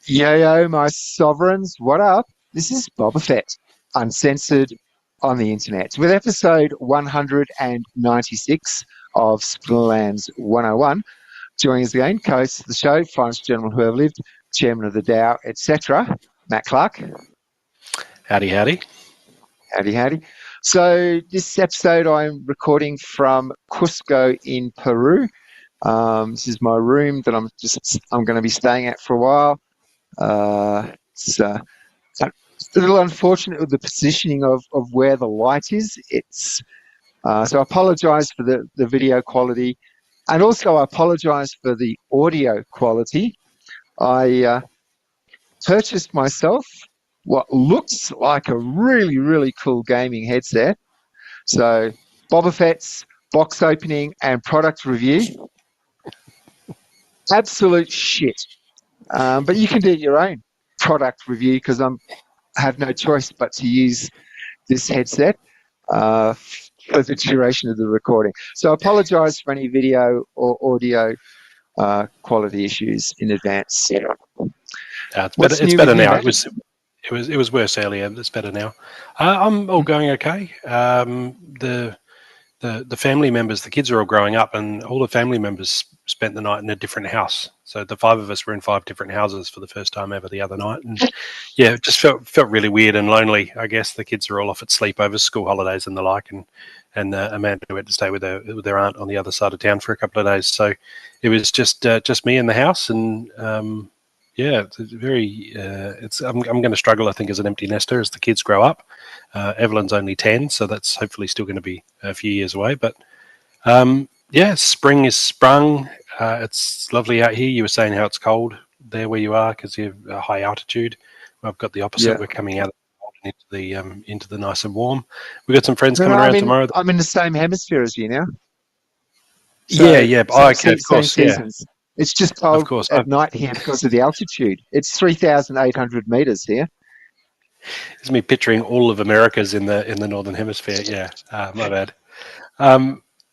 Yo, my sovereigns, what up? This is Boba Fett, uncensored on the internet, with episode 196 of Splinterlands 101. Joining us again, co-host of the show, finest gentleman who ever lived, chairman of the DAO, etc., Matt Clark. Howdy, howdy. Howdy, howdy. So this episode I'm recording from Cusco in Peru. This is my room that I'm going to be staying at for a while. It's a little unfortunate with the positioning of where the light is. It's so I apologise for the video quality, and also I apologise for the audio quality. I purchased myself what looks like a really, really cool gaming headset. So Boba Fett's box opening and product review. Absolute shit. But you can do your own product review because I have no choice but to use this headset for the duration of the recording. So I apologise for any video or audio quality issues in advance. It's better now. It was worse earlier. It's better now. I'm all going okay. The family members, the kids are all growing up, and all the family members spent the night in a different house. So the five of us were in 5 different houses for the first time ever the other night, and yeah, it just felt really weird and lonely. I guess the kids are all off at sleepovers, school holidays, and the like, and Amanda went to stay with her aunt on the other side of town for a couple of days. So it was just me in the house, and yeah, it's very. I'm going to struggle, I think, as an empty nester as the kids grow up. Evelyn's only 10, so that's hopefully still going to be a few years away. But yeah, spring is sprung. It's lovely out here. You were saying how it's cold there where you are because you have a high altitude. I've got the opposite. Yeah. We're coming out of the cold and into the nice and warm. We've got some friends coming around tomorrow. I'm in the same hemisphere as you now. So, yeah. Okay, of course. Yeah. It's just cold at night here because of the altitude. It's 3,800 meters here. It's me picturing all of America's in the northern hemisphere. Yeah, my bad.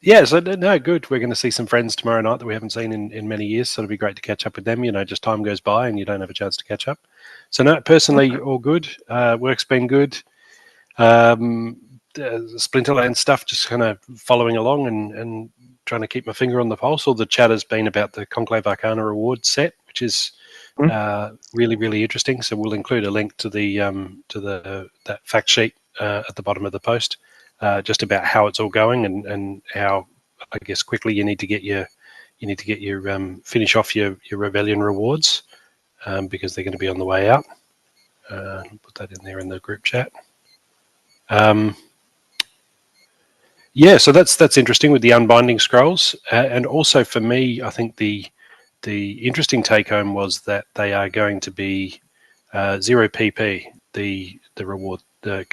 Yeah, so no, good. We're going to see some friends tomorrow night that we haven't seen in many years. So it'll be great to catch up with them. You know, just time goes by and you don't have a chance to catch up. So no, personally, all good. Work's been good. Splinterlands stuff just kind of following along and trying to keep my finger on the pulse. All the chat has been about the Conclave Arcana Rewards set, which is really, really interesting. So we'll include a link to that fact sheet at the bottom of the post, just about how it's all going and how, I guess, quickly you need to get your finish off your rebellion rewards because they're going to be on the way out. Put that in there in the group chat. Yeah, so that's interesting with the unbinding scrolls, and also for me, I think the interesting take home was that they are going to be 0 PP, the reward, the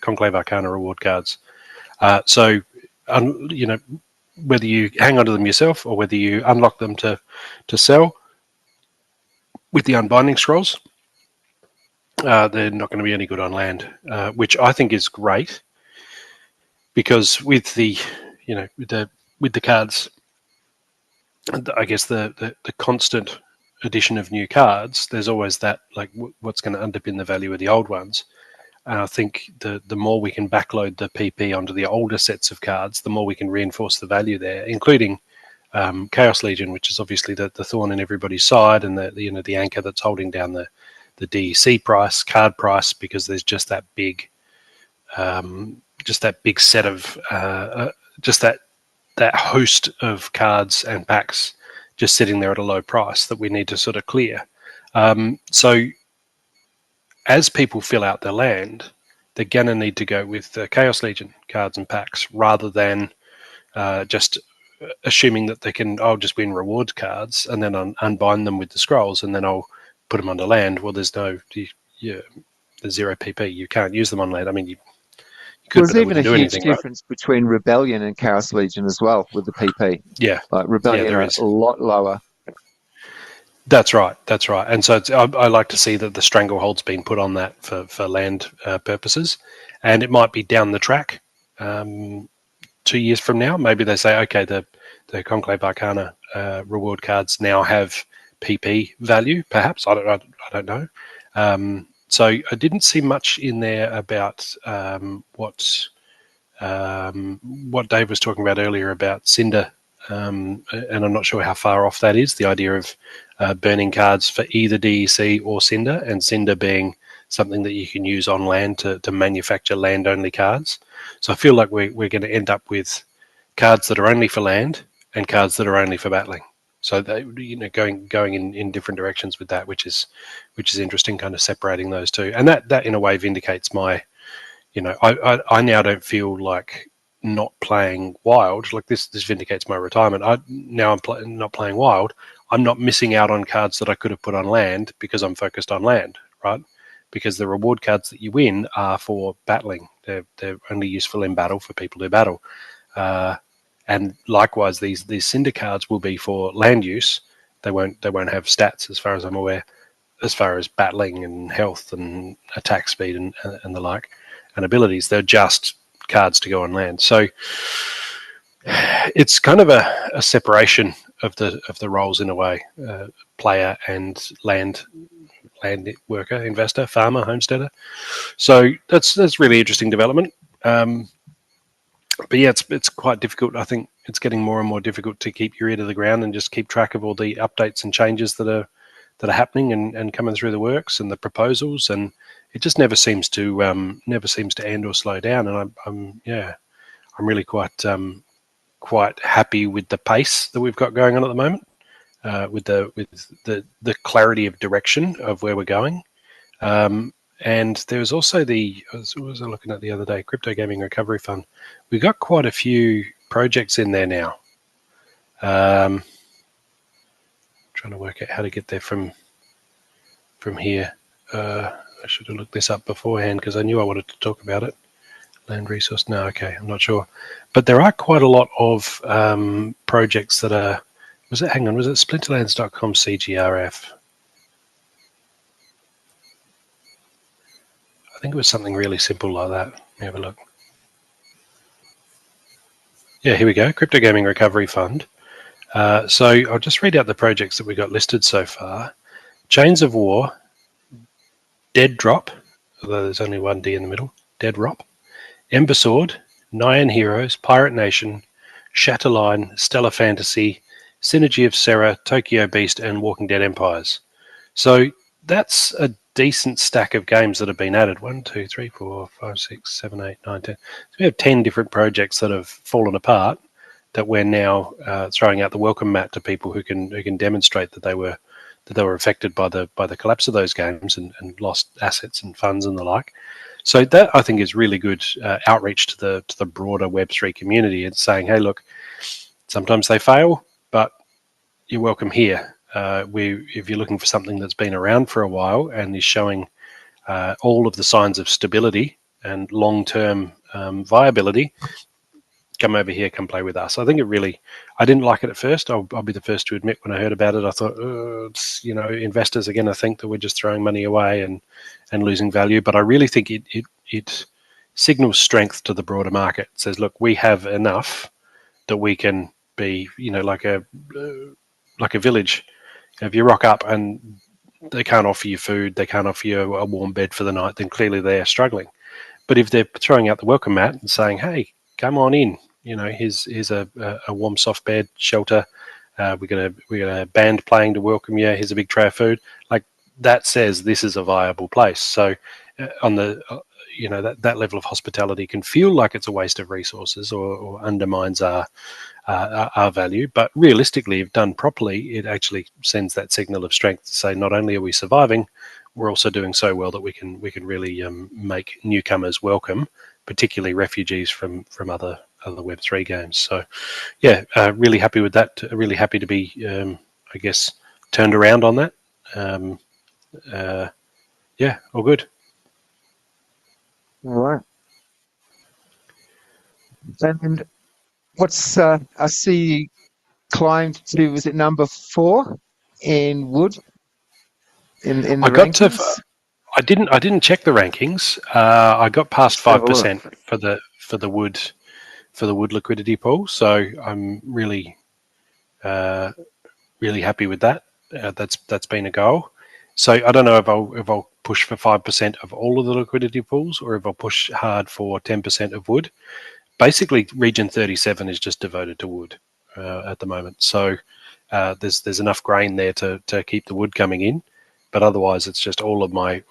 Conclave Arcana reward cards. So you know, whether you hang on to them yourself or whether you unlock them to sell with the unbinding scrolls, they're not going to be any good on land, which I think is great. Because with the cards, I guess the constant addition of new cards, there's always that like what's going to underpin the value of the old ones. And I think the more we can backload the PP onto the older sets of cards, the more we can reinforce the value there, including Chaos Legion, which is obviously the thorn in everybody's side and the anchor that's holding down the DEC price, card price, because there's just that big. Just that big set of just that host of cards and packs just sitting there at a low price that we need to sort of clear. So as people fill out their land, they're going to need to go with the Chaos Legion cards and packs rather than just assuming that I'll just win reward cards and then unbind them with the scrolls and then I'll put them under land. Well, there's no there's 0 PP. You can't use them on land. I mean, you could, there's even a huge difference between Rebellion and Chaos Legion as well with the PP. Yeah. Like Rebellion is a lot lower. That's right. And so I like to see that the stranglehold's been put on that for land purposes. And it might be down the track 2 years from now. Maybe they say, okay, the Conclave Arcana reward cards now have PP value, perhaps. I don't know. So I didn't see much in there about what Dave was talking about earlier about Cinder, and I'm not sure how far off that is, the idea of burning cards for either DEC or Cinder, and Cinder being something that you can use on land to manufacture land-only cards. So I feel like we're going to end up with cards that are only for land and cards that are only for battling. So they, going in different directions with that, which is interesting, kind of separating those two, and that in a way vindicates my, I now don't feel like not playing Wild. Like this vindicates my retirement. I'm not playing Wild. I'm not missing out on cards that I could have put on land because I'm focused on land, right? Because the reward cards that you win are for battling. They're only useful in battle for people who battle. And likewise, these Cinder cards will be for land use. They won't have stats, as far as I'm aware, as far as battling and health and attack speed and the like, and abilities. They're just cards to go on land. So it's kind of a separation of the roles in a way, player and land worker, investor, farmer, homesteader. So that's really interesting development. But yeah, it's quite difficult. I think it's getting more and more difficult to keep your ear to the ground and just keep track of all the updates and changes that are happening and coming through the works and the proposals, and it just never seems to end or slow down. And I'm really quite happy with the pace that we've got going on at the moment, with the clarity of direction of where we're going. And there's also what was I looking at the other day? Crypto Gaming Recovery Fund. We've got quite a few projects in there now. Trying to work out how to get there from here. I should have looked this up beforehand because I knew I wanted to talk about it. Land resource? No, okay, I'm not sure. But there are quite a lot of projects that are. Was it Splinterlands.com CGRF? I think it was something really simple like that. Let me have a look. Yeah, here we go. Crypto Gaming Recovery Fund. So I'll just read out the projects that we got listed so far. Chains of War, Dead Drop, although there's only one D in the middle, Dead Drop, Ember Sword, Nyan Heroes, Pirate Nation, Shatterline, Stellar Fantasy, Synergy of Serra, Tokyo Beast, and Walking Dead Empires. So that's a decent stack of games that have been added. 1, 2, 3, 4, 5, 6, 7, 8, 9, 10. So we have 10 different projects that have fallen apart that we're now throwing out the welcome mat to people who can demonstrate that they were affected by the collapse of those games and lost assets and funds and the like. So that, I think, is really good outreach to the broader Web3 community and saying, hey, look, sometimes they fail, but you're welcome here. If you're looking for something that's been around for a while and is showing all of the signs of stability and long-term viability, come over here, come play with us. I think I didn't like it at first. I'll be the first to admit when I heard about it, I thought, investors are going to think that we're just throwing money away and losing value. But I really think it signals strength to the broader market. It says, look, we have enough that we can be, like a village. If you rock up and they can't offer you food, they can't offer you a warm bed for the night, then clearly they are struggling. But if they're throwing out the welcome mat and saying, hey, come on in, here's a warm, soft bed, shelter. We got a band playing to welcome you. Here's a big tray of food. Like that says this is a viable place. So on the that level of hospitality can feel like it's a waste of resources or undermines our value. But realistically, if done properly, it actually sends that signal of strength to say not only are we surviving, we're also doing so well that we can really make newcomers welcome, particularly refugees from other Web3 games. So, yeah, really happy with that. Really happy to be, I guess, turned around on that. Yeah, all good. All right. And what's I see you climbed to, was it number 4 in wood in the rankings? I didn't check the rankings. I got past 5% for the wood liquidity pool, so I'm really really happy with that. that's been a goal. So I don't know if I'll push for 5% of all of the liquidity pools, or if I'll push hard for 10% of wood. Basically, Region 37 is just devoted to wood at the moment. So there's enough grain there to keep the wood coming in, but otherwise it's just all of my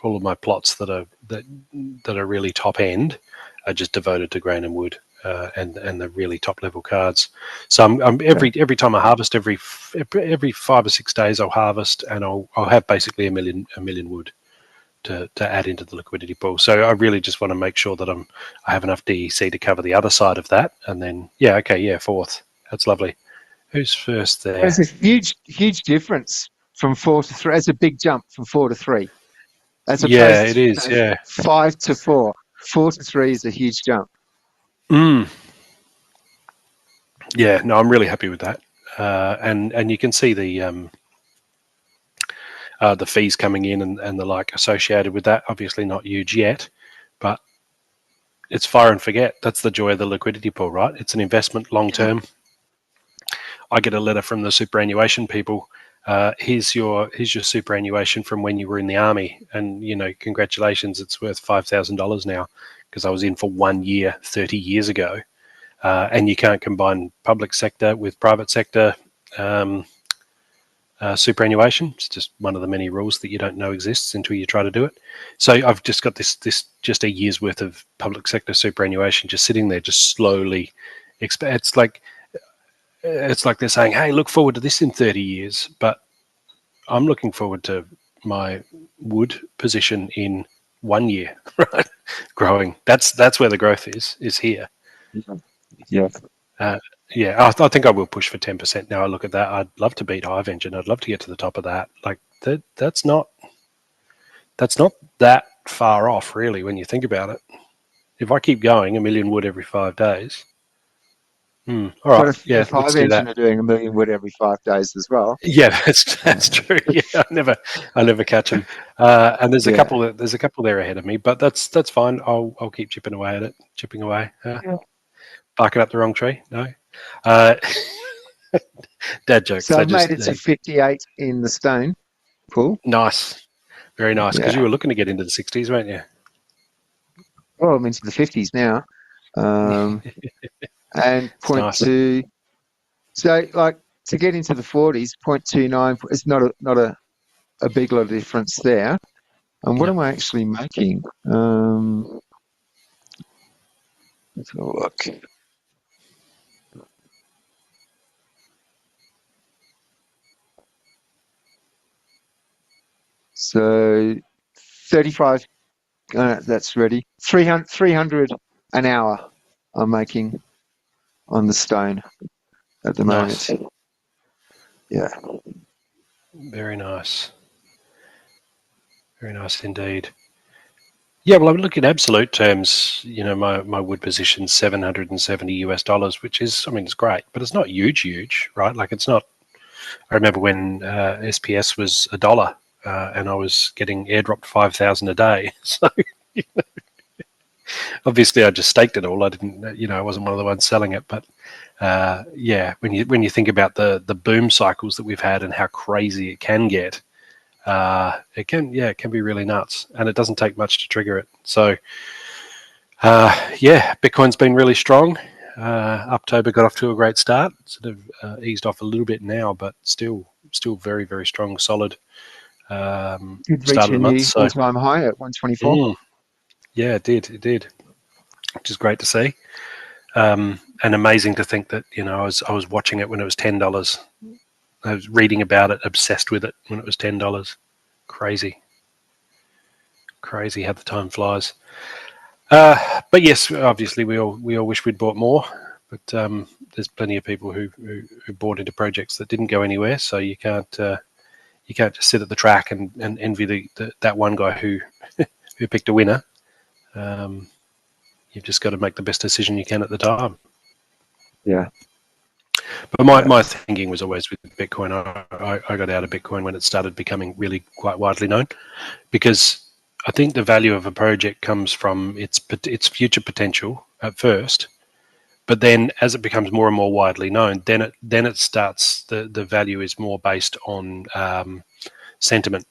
plots that are really top end are just devoted to grain and wood. And the really top level cards. So I'm every time I harvest, every 5 or 6 days I'll harvest, and I'll have basically a million wood to add into the liquidity pool. So I really just want to make sure that I have enough DEC to cover the other side of that, and then fourth. That's lovely. Who's first there? There's a huge difference from 4 to 3. It's a big jump from 4 to 3. As opposed it is. to 5 to 4. 4 to 3 is a huge jump. Yeah, no, I'm really happy with that, and you can see the fees coming in and the like associated with that. Obviously not huge yet, but it's fire and forget. That's the joy of the liquidity pool, right? It's an investment long term. I get a letter from the superannuation people. Here's your superannuation from when you were in the army, and congratulations, it's worth $5,000 now because I was in for 1 year 30 years ago. And you can't combine public sector with private sector superannuation. It's just one of the many rules that you don't know exists until you try to do it. So I've just got this just a year's worth of public sector superannuation just sitting there, just slowly. It's like they're saying, "Hey, look forward to this in 30 years," but I'm looking forward to my wood position in 1 year, right? Growing. That's where the growth is here. Yeah. I think I will push for 10%. Now I look at that, I'd love to beat Hive Engine. I'd love to get to the top of that. Like that's not that far off, really, when you think about it. If I keep going, 1 million wood every 5 days. All right. But if Hive Engine are doing 1 million wood every 5 days as well. Yeah, that's true. Yeah, I never catch them. And there's a couple there ahead of me, but that's fine. I'll keep chipping away at it. Barking up the wrong tree? No. Dad jokes. So I've made it to 58 in the stone pool. Nice. Very nice. Because you were looking to get into the 60s, weren't you? Well, I'm into the 50s now. And 0.2. Nice. So, like, to get into the 40s, 0.29 is not a big lot of difference there. And what am I actually making? Let's have a look. So 35, that's ready. 300 an hour I'm making on the stone at the moment. Yeah. Very nice. Very nice indeed. Yeah, well, I'm looking at absolute terms. My wood position's $770 US, which is, it's great, but it's not huge, right? Like it's not. I remember when SPS was $1. And I was getting airdropped 5,000 a day. So, obviously, I just staked it all. I didn't, I wasn't one of the ones selling it. But when you think about the boom cycles that we've had and how crazy it can get, it can be really nuts, and it doesn't take much to trigger it. So, Bitcoin's been really strong. October got off to a great start. Sort of eased off a little bit now, but still very, very strong, solid. Did reach a new all-time high at 124. Yeah, it did, which is great to see, and amazing to think that I was watching it when it was $10. I was reading about it, obsessed with it when it was $10. Crazy how the time flies. But yes, obviously we all wish we'd bought more, but there's plenty of people who bought into projects that didn't go anywhere, so you can't just sit at the track and envy that one guy who picked a winner. You've just got to make the best decision you can at the time. Yeah. But my thinking was always with Bitcoin. I got out of Bitcoin when it started becoming really quite widely known, because I think the value of a project comes from its future potential at first, But then, as it becomes more and more widely known, then it starts. The value is more based on sentiment.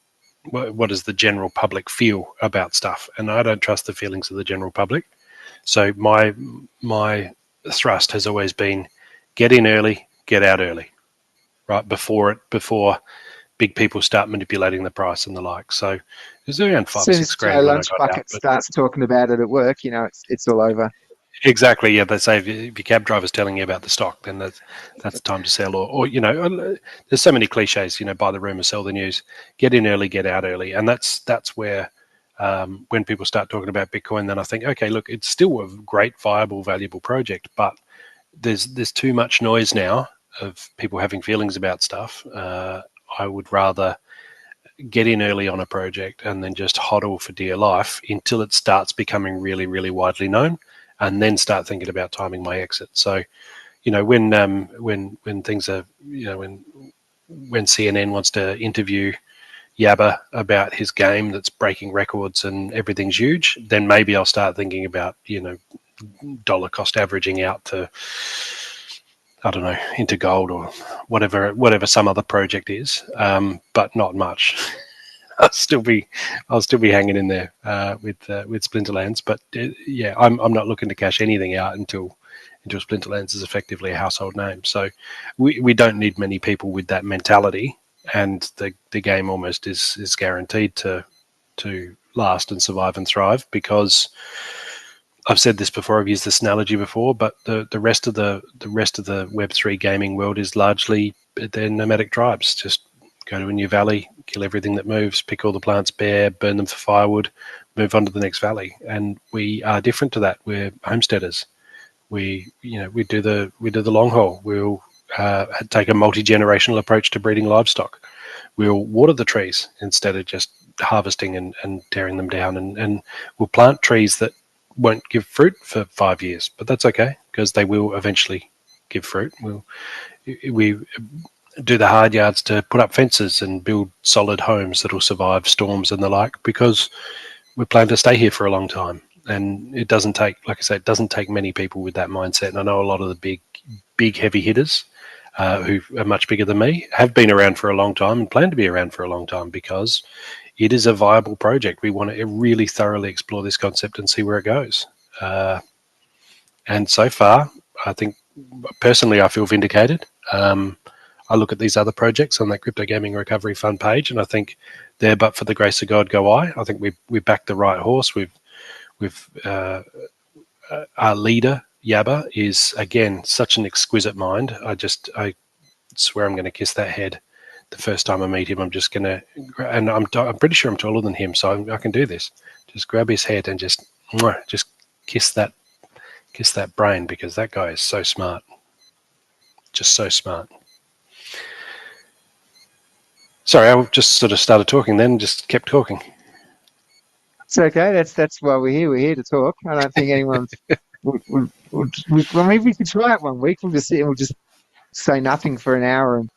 What does the general public feel about stuff? And I don't trust the feelings of the general public. So my thrust has always been get in early, get out early, right before big people start manipulating the price and the like. So it was around As 5 or soon 6 as Joe grand when I got out. Lunchbucket starts talking about it at work, it's all over. Exactly, yeah. They say if your cab driver's telling you about the stock, then that's the time to sell. Or there's so many cliches. Buy the rumor, sell the news. Get in early, get out early, and that's where when people start talking about Bitcoin, then I think, okay, look, it's still a great, viable, valuable project, but there's too much noise now of people having feelings about stuff. I would rather get in early on a project and then just hodl for dear life until it starts becoming really, really widely known, and then start thinking about timing my exit. So, when things are, when CNN wants to interview Yabba about his game that's breaking records and everything's huge, then maybe I'll start thinking about, dollar cost averaging out to, I don't know, into gold or whatever some other project is, but not much. I'll still be hanging in there with Splinterlands, but yeah, I'm not looking to cash anything out until Splinterlands is effectively a household name. So we don't need many people with that mentality, and the game almost is guaranteed to last and survive and thrive, because I've said this before, I've used this analogy before, but the rest of the Web3 gaming world is largely they're nomadic tribes. Just go to a new valley, kill everything that moves, pick all the plants bare, burn them for firewood, move on to the next valley. And we are different to that. We're homesteaders. We do the long haul. We'll take a multi-generational approach to breeding livestock. We'll water the trees instead of just harvesting and tearing them down. And we'll plant trees that won't give fruit for 5 years, but that's okay, because they will eventually give fruit. We do the hard yards to put up fences and build solid homes that will survive storms and the like, because we plan to stay here for a long time. And it doesn't take, like I say, it doesn't take many people with that mindset. And I know a lot of the big heavy hitters who are much bigger than me have been around for a long time and plan to be around for a long time, because it is a viable project. We want to really thoroughly explore this concept and see where it goes. And so far, I think personally, I feel vindicated. I look at these other projects on that Crypto Gaming Recovery Fund page, and I think there, but for the grace of God, go I. I think we backed the right horse. We've our leader Yabba is again such an exquisite mind. I swear I'm going to kiss that head the first time I meet him. I'm just going to, and I'm pretty sure I'm taller than him, so I can do this. Just grab his head and just kiss that brain, because that guy is so smart, just so smart. Sorry, I just sort of started talking then, just kept talking. It's okay. That's why we're here. We're here to talk. I don't think anyone. Well, maybe we could try it one week. We'll just sit and we'll just say nothing for an hour and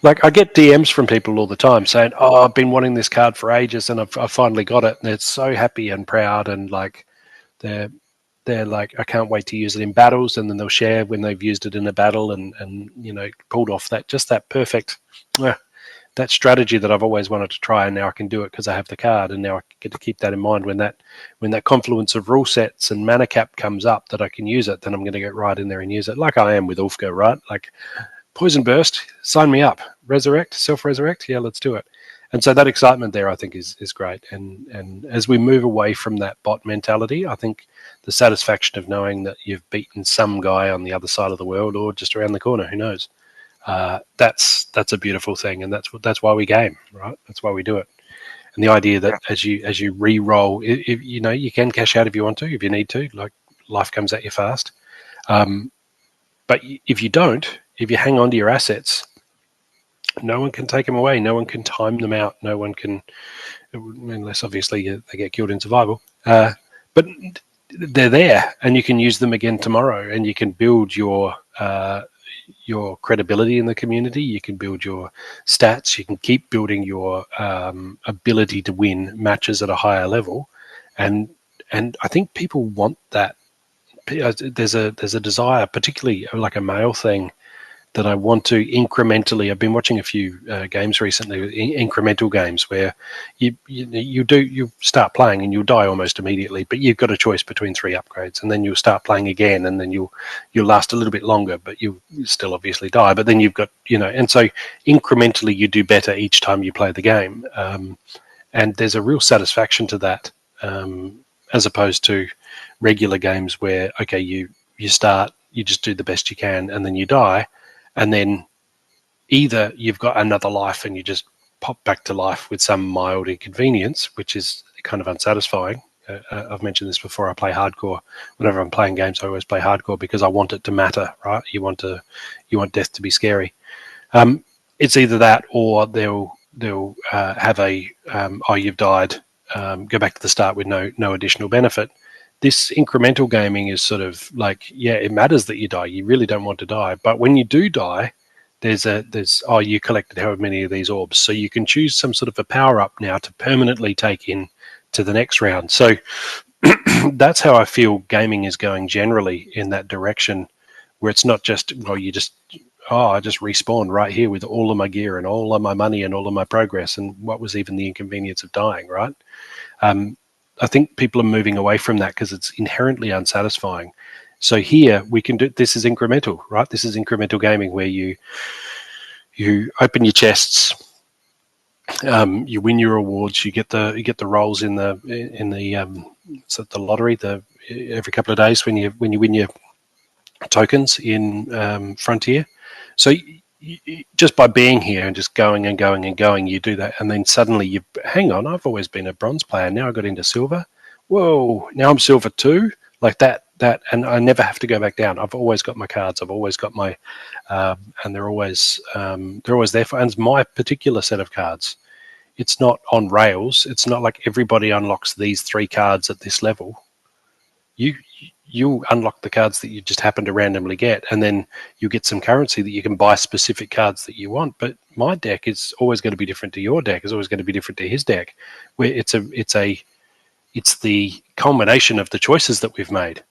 like I get DMs from people all the time saying, "Oh, I've been wanting this card for ages, and I finally got it," and they're so happy and proud, and like they're like, "I can't wait to use it in battles," and then they'll share when they've used it in a battle and pulled off that perfect. That strategy that I've always wanted to try, and now I can do it because I have the card, and now I get to keep that in mind when that confluence of rule sets and mana cap comes up, that I can use it. Then I'm going to get right in there and use it, like I am with Ulfgar, right? Like Poison Burst, sign me up. Resurrect, self-resurrect, yeah, let's do it. And so that excitement there, I think, is great. And as we move away from that bot mentality, I think the satisfaction of knowing that you've beaten some guy on the other side of the world or just around the corner, who knows? That's a beautiful thing, and that's why we game, right? That's why we do it. And the idea that as you re-roll, you can cash out if you want to, if you need to. Like, life comes at you fast, but if you hang on to your assets, no one can take them away. No one can time them out. No one can, unless obviously they get killed in survival. But they're there, and you can use them again tomorrow, and you can build your credibility in the community. You can build your stats. You can keep building your ability to win matches at a higher level, and And I think people want that. There's a desire, particularly like a male thing, that I want to incrementally. I've been watching a few games recently, incremental games, where you start playing and you'll die almost immediately, but you've got a choice between 3 upgrades, and then you'll start playing again, and then you'll last a little bit longer, but you still obviously die. But then you've got, and so incrementally you do better each time you play the game, and there's a real satisfaction to that, as opposed to regular games where you start, you just do the best you can, and then you die. And then either you've got another life and you just pop back to life with some mild inconvenience, which is kind of unsatisfying. I've mentioned this before. I play hardcore. Whenever I'm playing games, I always play hardcore because I want it to matter, right? You want death to be scary. It's either that, or they'll have a you've died, go back to the start with no additional benefit. This incremental gaming is sort of like, it matters that you die. You really don't want to die. But when you do die, there's you collected however many of these orbs. So you can choose some sort of a power up now to permanently take in to the next round. So that's how I feel gaming is going generally, in that direction, where it's not just, I just respawned right here with all of my gear and all of my money and all of my progress. And what was even the inconvenience of dying, right? I think people are moving away from that because it's inherently unsatisfying. So here we can do, this is incremental, right? This is incremental gaming, where you open your chests, you win your awards, you get the rolls in the lottery every couple of days when you win your tokens in Frontier. So just by being here and just going and going and going, you do that, and then suddenly hang on, I've always been a bronze player, now I got into silver. Whoa, now I'm silver too, like that, and I never have to go back down. I've always got my cards. I've always got my, and they're always there for. And it's my particular set of cards. It's not on rails. It's not like everybody unlocks these 3 cards at this level. You unlock the cards that you just happen to randomly get, and then you get some currency that you can buy specific cards that you want. But my deck is always going to be different to your deck. It's always going to be different to his deck. Where it's the culmination of the choices that we've made,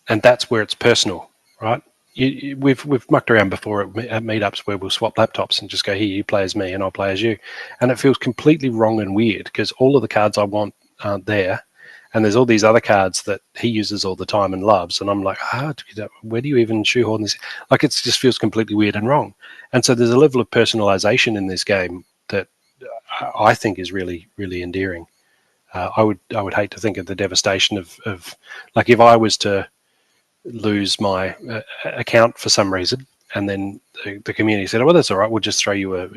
and that's where it's personal, right? We've mucked around before at meetups where we'll swap laptops and just go, here, you play as me and I'll play as you, and it feels completely wrong and weird because all of the cards I want aren't there. And there's all these other cards that he uses all the time and loves. And I'm like, where do you even shoehorn this? Like, it just feels completely weird and wrong. And so there's a level of personalization in this game that I think is really, really endearing. I would hate to think of the devastation of like, if I was to lose my account for some reason, and then the community said, well, that's all right. We'll just throw you a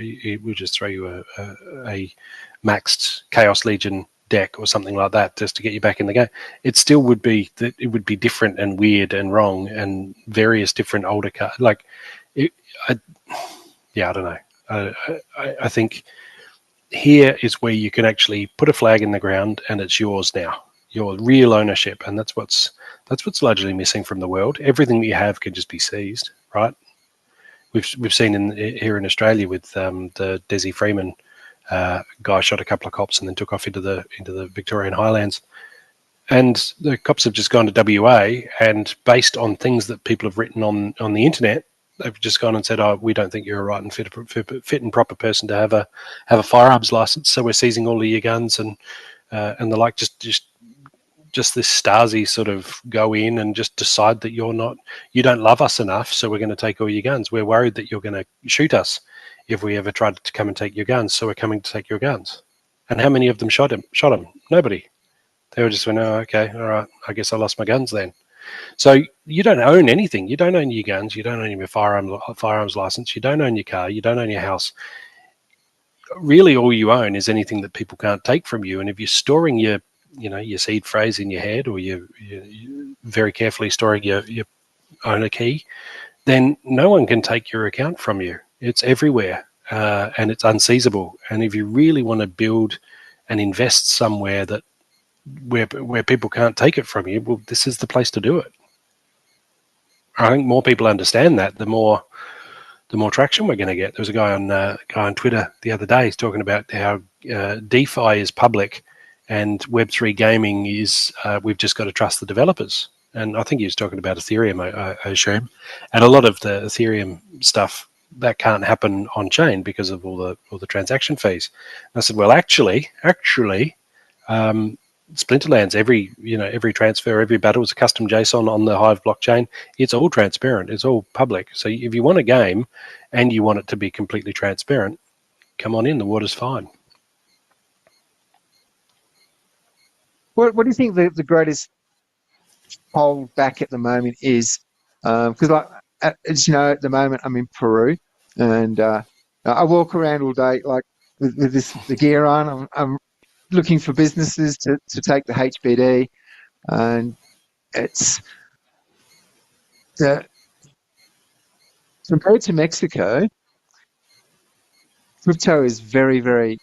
maxed Chaos Legion deck or something like that just to get you back in the game. It still would be different and weird and wrong, and various different older cards. Like, I don't know. I think here is where you can actually put a flag in the ground and it's yours now, your real ownership, and that's what's largely missing from the world. Everything that you have can just be seized, right? We've seen here in Australia with the Desi Freeman guy shot a couple of cops and then took off into the Victorian Highlands, and the cops have just gone to WA, and based on things that people have written on the internet, they've just gone and said, oh, we don't think you're a right and fit and proper person to have a firearms license, so we're seizing all of your guns and the like. Just this Stasi sort of go in and just decide that you don't love us enough, so we're going to take all your guns. We're worried that you're going to shoot us if we ever tried to come and take your guns, so we're coming to take your guns. And how many of them shot him? Nobody. They were just went, oh, okay, all right, I guess I lost my guns then. So you don't own anything. You don't own your guns. You don't own your firearms license. You don't own your car. You don't own your house. Really, all you own is anything that people can't take from you. And if you're storing your seed phrase in your head, or you're very carefully storing your owner key, then no one can take your account from you. It's everywhere, and it's unseizable. And if you really want to build and invest somewhere where people can't take it from you, well, this is the place to do it. I think more people understand that, the more traction we're going to get. There was a guy on Twitter the other day talking about how DeFi is public And Web3 gaming is we've just got to trust the developers. And I think he was talking about Ethereum, I assume. And a lot of the Ethereum stuff, that can't happen on chain because of all the transaction fees. And I said, well, actually, Splinterlands, every transfer, every battle is a custom JSON on the Hive blockchain. It's all transparent. It's all public. So if you want a game and you want it to be completely transparent, come on in. The water's fine. What do you think the greatest hold back at the moment is? Because as you know, at the moment I'm in Peru, and I walk around all day with the gear on. I'm looking for businesses to take the HBD, and it's compared to Mexico, crypto is very, very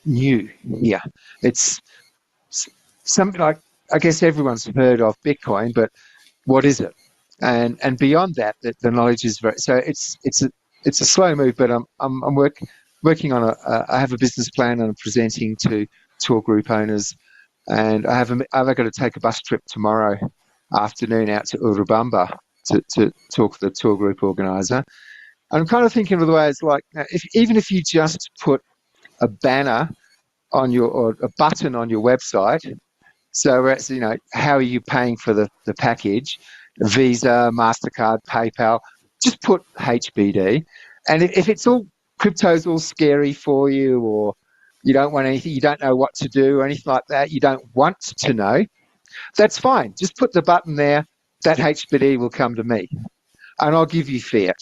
new here. It's something like, I guess everyone's heard of Bitcoin, but what is it? And beyond that, the knowledge is very. So it's a slow move, but I'm working on I have a business plan and I'm presenting to tour group owners, and I've got to take a bus trip tomorrow afternoon out to Urubamba to talk to the tour group organizer. And I'm kind of thinking of the ways even if you just put a banner on or a button on your website. So it's, how are you paying for the package? Visa, MasterCard, PayPal. Just put HBD. And if it's all crypto's all scary for you, or you don't want anything, you don't know what to do or anything like that, you don't want to know, that's fine. Just put the button there. That HBD will come to me, and I'll give you fiat.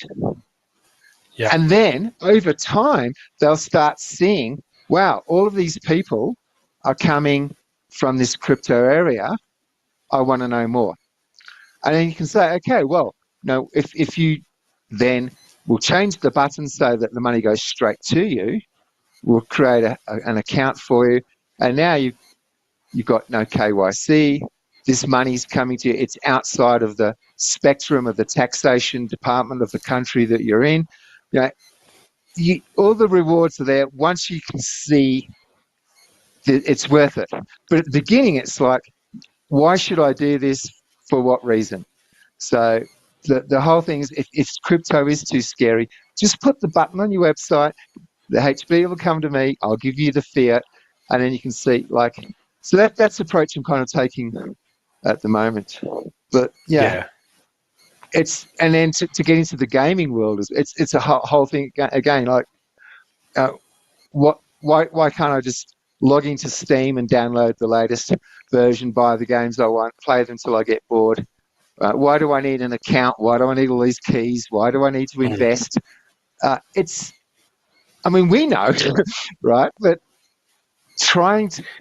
Yeah. And then over time, they'll start seeing, wow, all of these people are coming from this crypto area. I want to know more. And then you can say, okay, well, no, if you then will change the button so that the money goes straight to you, we'll create an account for you. And now you've got no KYC. This money's coming to you. It's outside of the spectrum of the taxation department of the country that you're in. All the rewards are there once you can see that it's worth it. But at the beginning, it's like, why should I do this? For what reason? So the whole thing is, if crypto is too scary, just put the button on your website. The HB will come to me. I'll give you the fiat, and then you can see so that's the approach I'm kind of taking at the moment. But yeah. It's, and then to get into the gaming world, it's a whole thing again. Why can't I just log into Steam and download the latest version, buy the games I want, play them till I get bored? Why do I need an account? Why do I need all these keys? Why do I need to invest? We know, right? But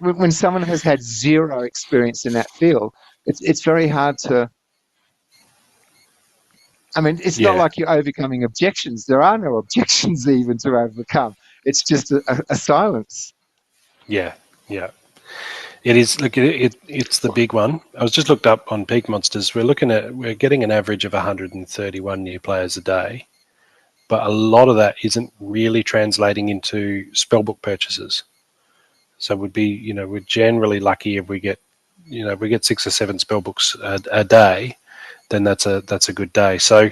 when someone has had zero experience in that field, it's very hard to. It's not like you're overcoming objections. There are no objections even to overcome. It's just a silence. Yeah. It is. Look, it's the big one. I was just looked up on Peak Monsters. We're getting an average of 131 new players a day, but a lot of that isn't really translating into spellbook purchases. So we're generally lucky if we get 6 or 7 spellbooks a day. Then that's a good day. So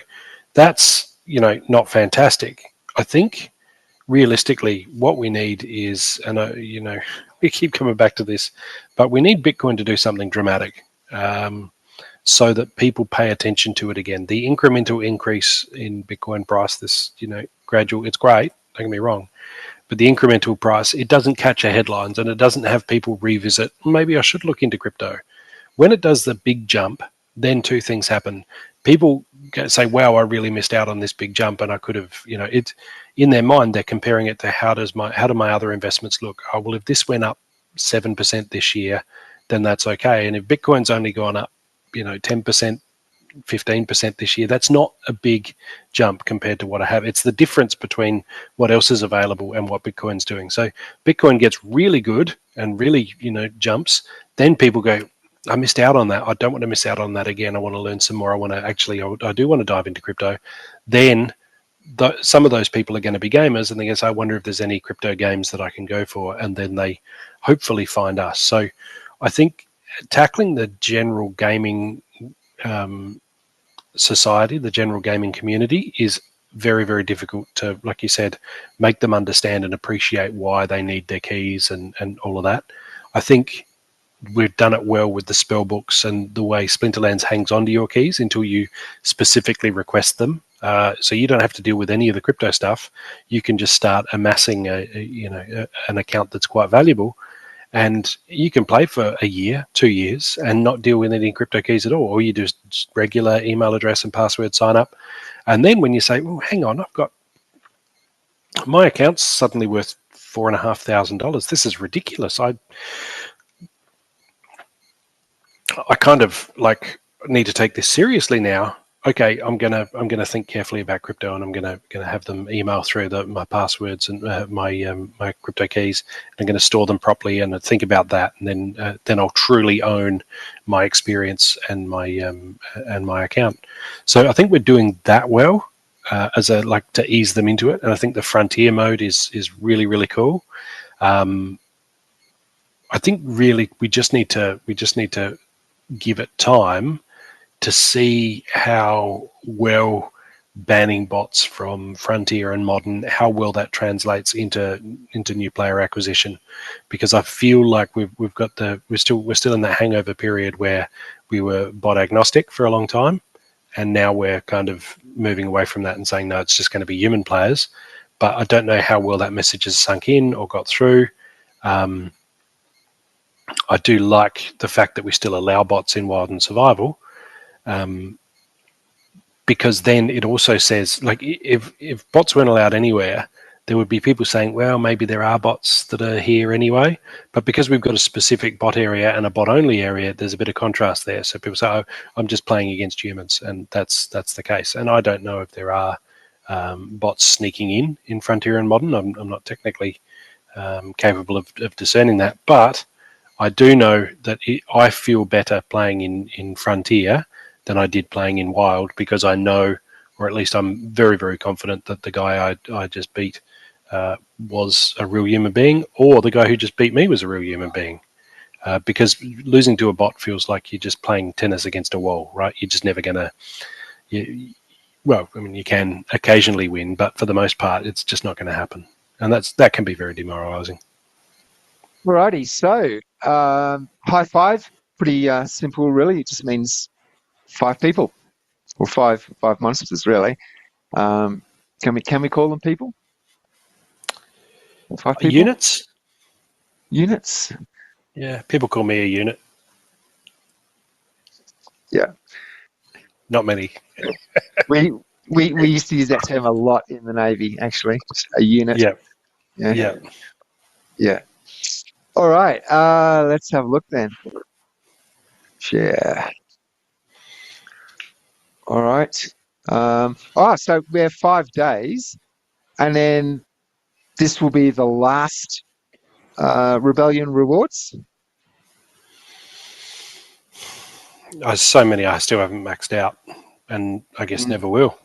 that's not fantastic. I think realistically, what we need is, and we keep coming back to this, but we need Bitcoin to do something dramatic, so that people pay attention to it again. The incremental increase in Bitcoin price, this gradual, it's great. Don't get me wrong, but the incremental price, it doesn't catch our headlines, and it doesn't have people revisit. Maybe I should look into crypto. When it does the big jump, then 2 things happen. People say, wow, I really missed out on this big jump, and I could have, it's in their mind, they're comparing it to how do my other investments look? Oh, well, if this went up 7% this year, then that's okay. And if Bitcoin's only gone up, 10%, 15% this year, that's not a big jump compared to what I have. It's the difference between what else is available and what Bitcoin's doing. So Bitcoin gets really good and really, jumps. Then people go, I missed out on that. I don't want to miss out on that again. I want to learn some more. I do want to dive into crypto. Then some of those people are going to be gamers, and they guess, I wonder if there's any crypto games that I can go for, and then they hopefully find us. So I think tackling the general gaming society, the general gaming community, is very, very difficult to, like you said, make them understand and appreciate why they need their keys and all of that. I think we've done it well with the spell books and the way Splinterlands hangs onto your keys until you specifically request them. So you don't have to deal with any of the crypto stuff. You can just start amassing an account that's quite valuable, and you can play for a year, 2 years, and not deal with any crypto keys at all. Or you do just regular email address and password sign up. And then when you say, well, hang on, I've got my account's suddenly worth $4,500. This is ridiculous. I kind of like need to take this seriously now. Okay, I'm gonna think carefully about crypto, and I'm gonna have them email through my passwords and my crypto keys. I'm gonna store them properly and think about that, and then I'll truly own my experience and my account. So I think we're doing that well to ease them into it, and I think the frontier mode is really, really cool. I think really we just need to give it time to see how well banning bots from Frontier and Modern, how well that translates into new player acquisition, because I feel like we're still in that hangover period where we were bot agnostic for a long time, and now we're kind of moving away from that and saying no, it's just going to be human players. But I don't know how well that message has sunk in or got through. I do like the fact that we still allow bots in Wild and Survival. Because then it also says, like, if bots weren't allowed anywhere, there would be people saying, well, maybe there are bots that are here anyway. But because we've got a specific bot area and a bot-only area, there's a bit of contrast there. So people say, oh, I'm just playing against humans, and that's the case. And I don't know if there are bots sneaking in Frontier and Modern. I'm not technically capable of discerning that. But I do know that I feel better playing in Frontier than I did playing in Wild, because I know, or at least I'm very, very confident that the guy I just beat was a real human being, or the guy who just beat me was a real human being. Because losing to a bot feels like you're just playing tennis against a wall, right? You're just never going to... Well, I mean, you can occasionally win, but for the most part, it's just not going to happen. And that can be very demoralizing. Alrighty, so high five, pretty simple, really. It just means 5 people, or five monsters, really. Can we call them people? 5 people? Units? Units. Yeah, people call me a unit. Yeah. Not many. we used to use that term a lot in the Navy, actually. A unit. Yeah. All right. Let's have a look then. Share. All right. So we have 5 days, and then this will be the last Rebellion rewards. So many I still haven't maxed out, and I guess never will.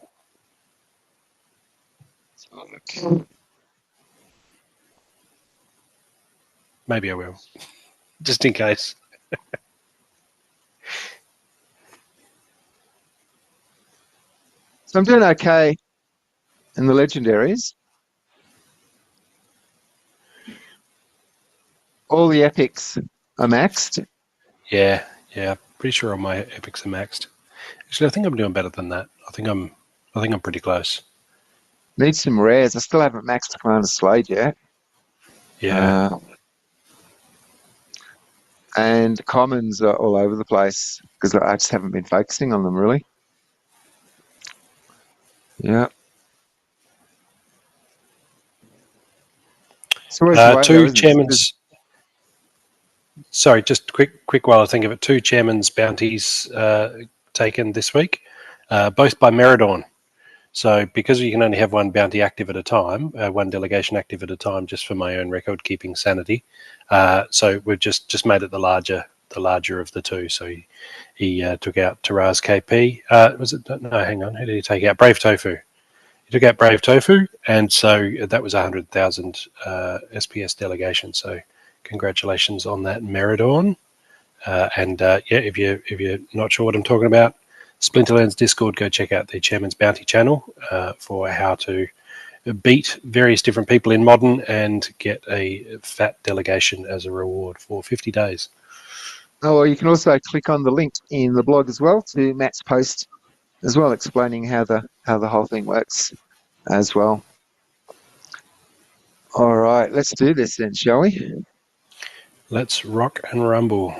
Okay. Maybe I will, just in case. So I'm doing okay in the legendaries. All the epics are maxed. Yeah. Pretty sure all my epics are maxed. Actually, I think I'm doing better than that. I think I'm pretty close. Need some rares. I still haven't maxed Commander Slade yet. Yeah. And commons are all over the place because I just haven't been focusing on them, really. Yeah. So 2 chairman's. Sorry, just quick while I think of it. 2 chairman's bounties taken this week, both by Meridorn. So because you can only have 1 bounty active at a time, 1 delegation active at a time, just for my own record keeping sanity. So we've just made it the larger of the 2. So he took out Taraz KP. Was it? No, hang on. Who did he take out? Brave Tofu. took out Brave Tofu, and so that was 100,000 SPS delegation. So congratulations on that, Meridorn. If you're not sure what I'm talking about, Splinterlands Discord, go check out the Chairman's Bounty channel for how to beat various different people in Modern and get a fat delegation as a reward for 50 days. Oh, well, you can also click on the link in the blog as well to Matt's post as well, explaining how the whole thing works as well. All right, let's do this then, shall we? Let's rock and rumble.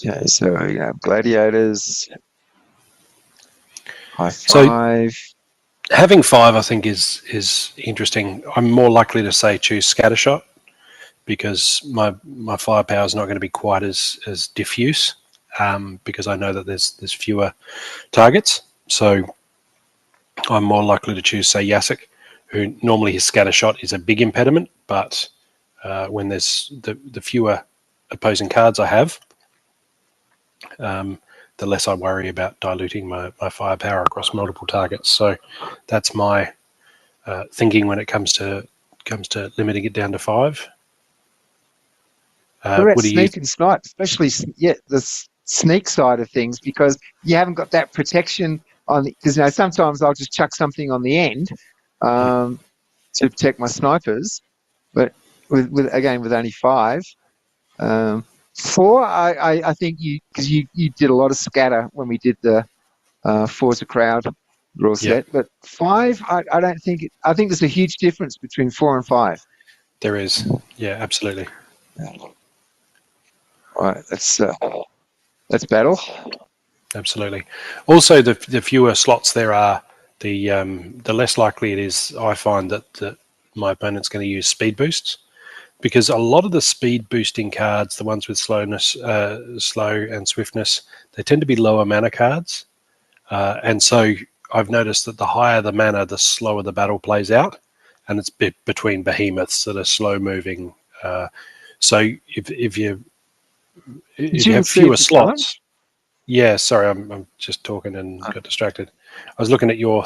Okay, so we have gladiators. High five. So having 5, I think, is interesting. I'm more likely to say choose scattershot because my firepower is not going to be quite as diffuse because I know that there's fewer targets. So I'm more likely to choose, say, Yasik, who normally his scattershot is a big impediment, but when there's the fewer opposing cards I have, the less I worry about diluting my firepower across multiple targets. So that's my thinking when it comes to limiting it down to 5. What sneak and snipe, especially the sneak side of things, because you haven't got that protection on because sometimes I'll just chuck something on the end to protect my snipers, but with only 5. 4, I think because you did a lot of scatter when we did the Forza Crowd rule set, but 5, I don't think I think there's a huge difference between 4 and 5. There is, yeah, absolutely. All right, let's battle. Absolutely. Also, the fewer slots there are, the less likely it is, I find, that my opponent's going to use speed boosts, because a lot of the speed boosting cards, the ones with slow and swiftness, they tend to be lower mana cards, and so I've noticed that the higher the mana, the slower the battle plays out, and it's between behemoths that are slow moving. So if you have fewer slots. Yeah, sorry, I'm just talking and got distracted. I was looking at your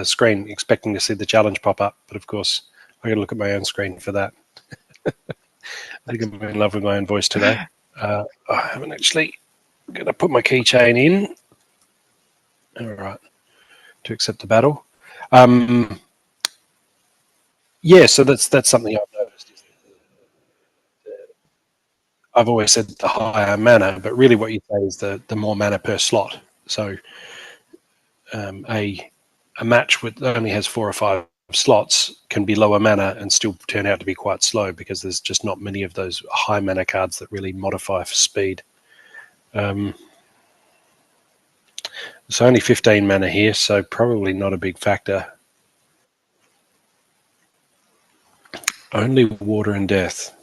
screen, expecting to see the challenge pop up, but of course, I got to look at my own screen for that. I think I'm in love with my own voice today. I haven't actually going to put my keychain in. All right, to accept the battle. Yeah, so that's something I've noticed. I've always said the higher mana, but really what you say is the more mana per slot. So a match that only has 4 or 5 slots can be lower mana and still turn out to be quite slow because there's just not many of those high mana cards that really modify for speed. It's only 15 mana here, so probably not a big factor. Only water and death.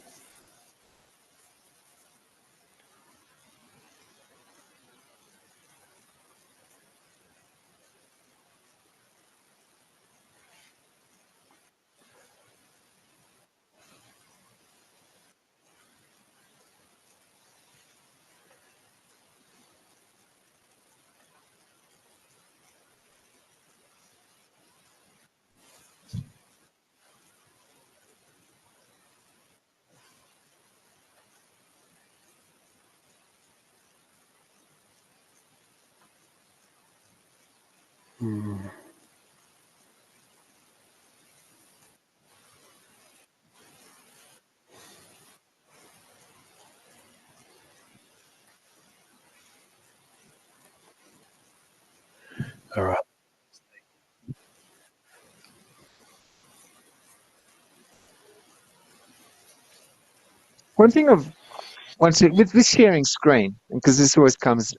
All right. One thing with this sharing screen, because this always comes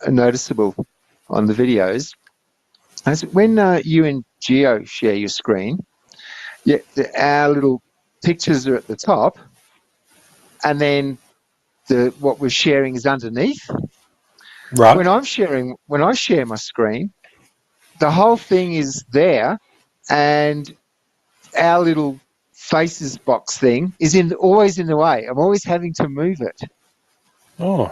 noticeable on the videos, as when you and Geo share your screen, our little pictures are at the top, and then what we're sharing is underneath. Right. When I share my screen, the whole thing is there, and our little faces box thing is always in the way. I'm always having to move it. Oh.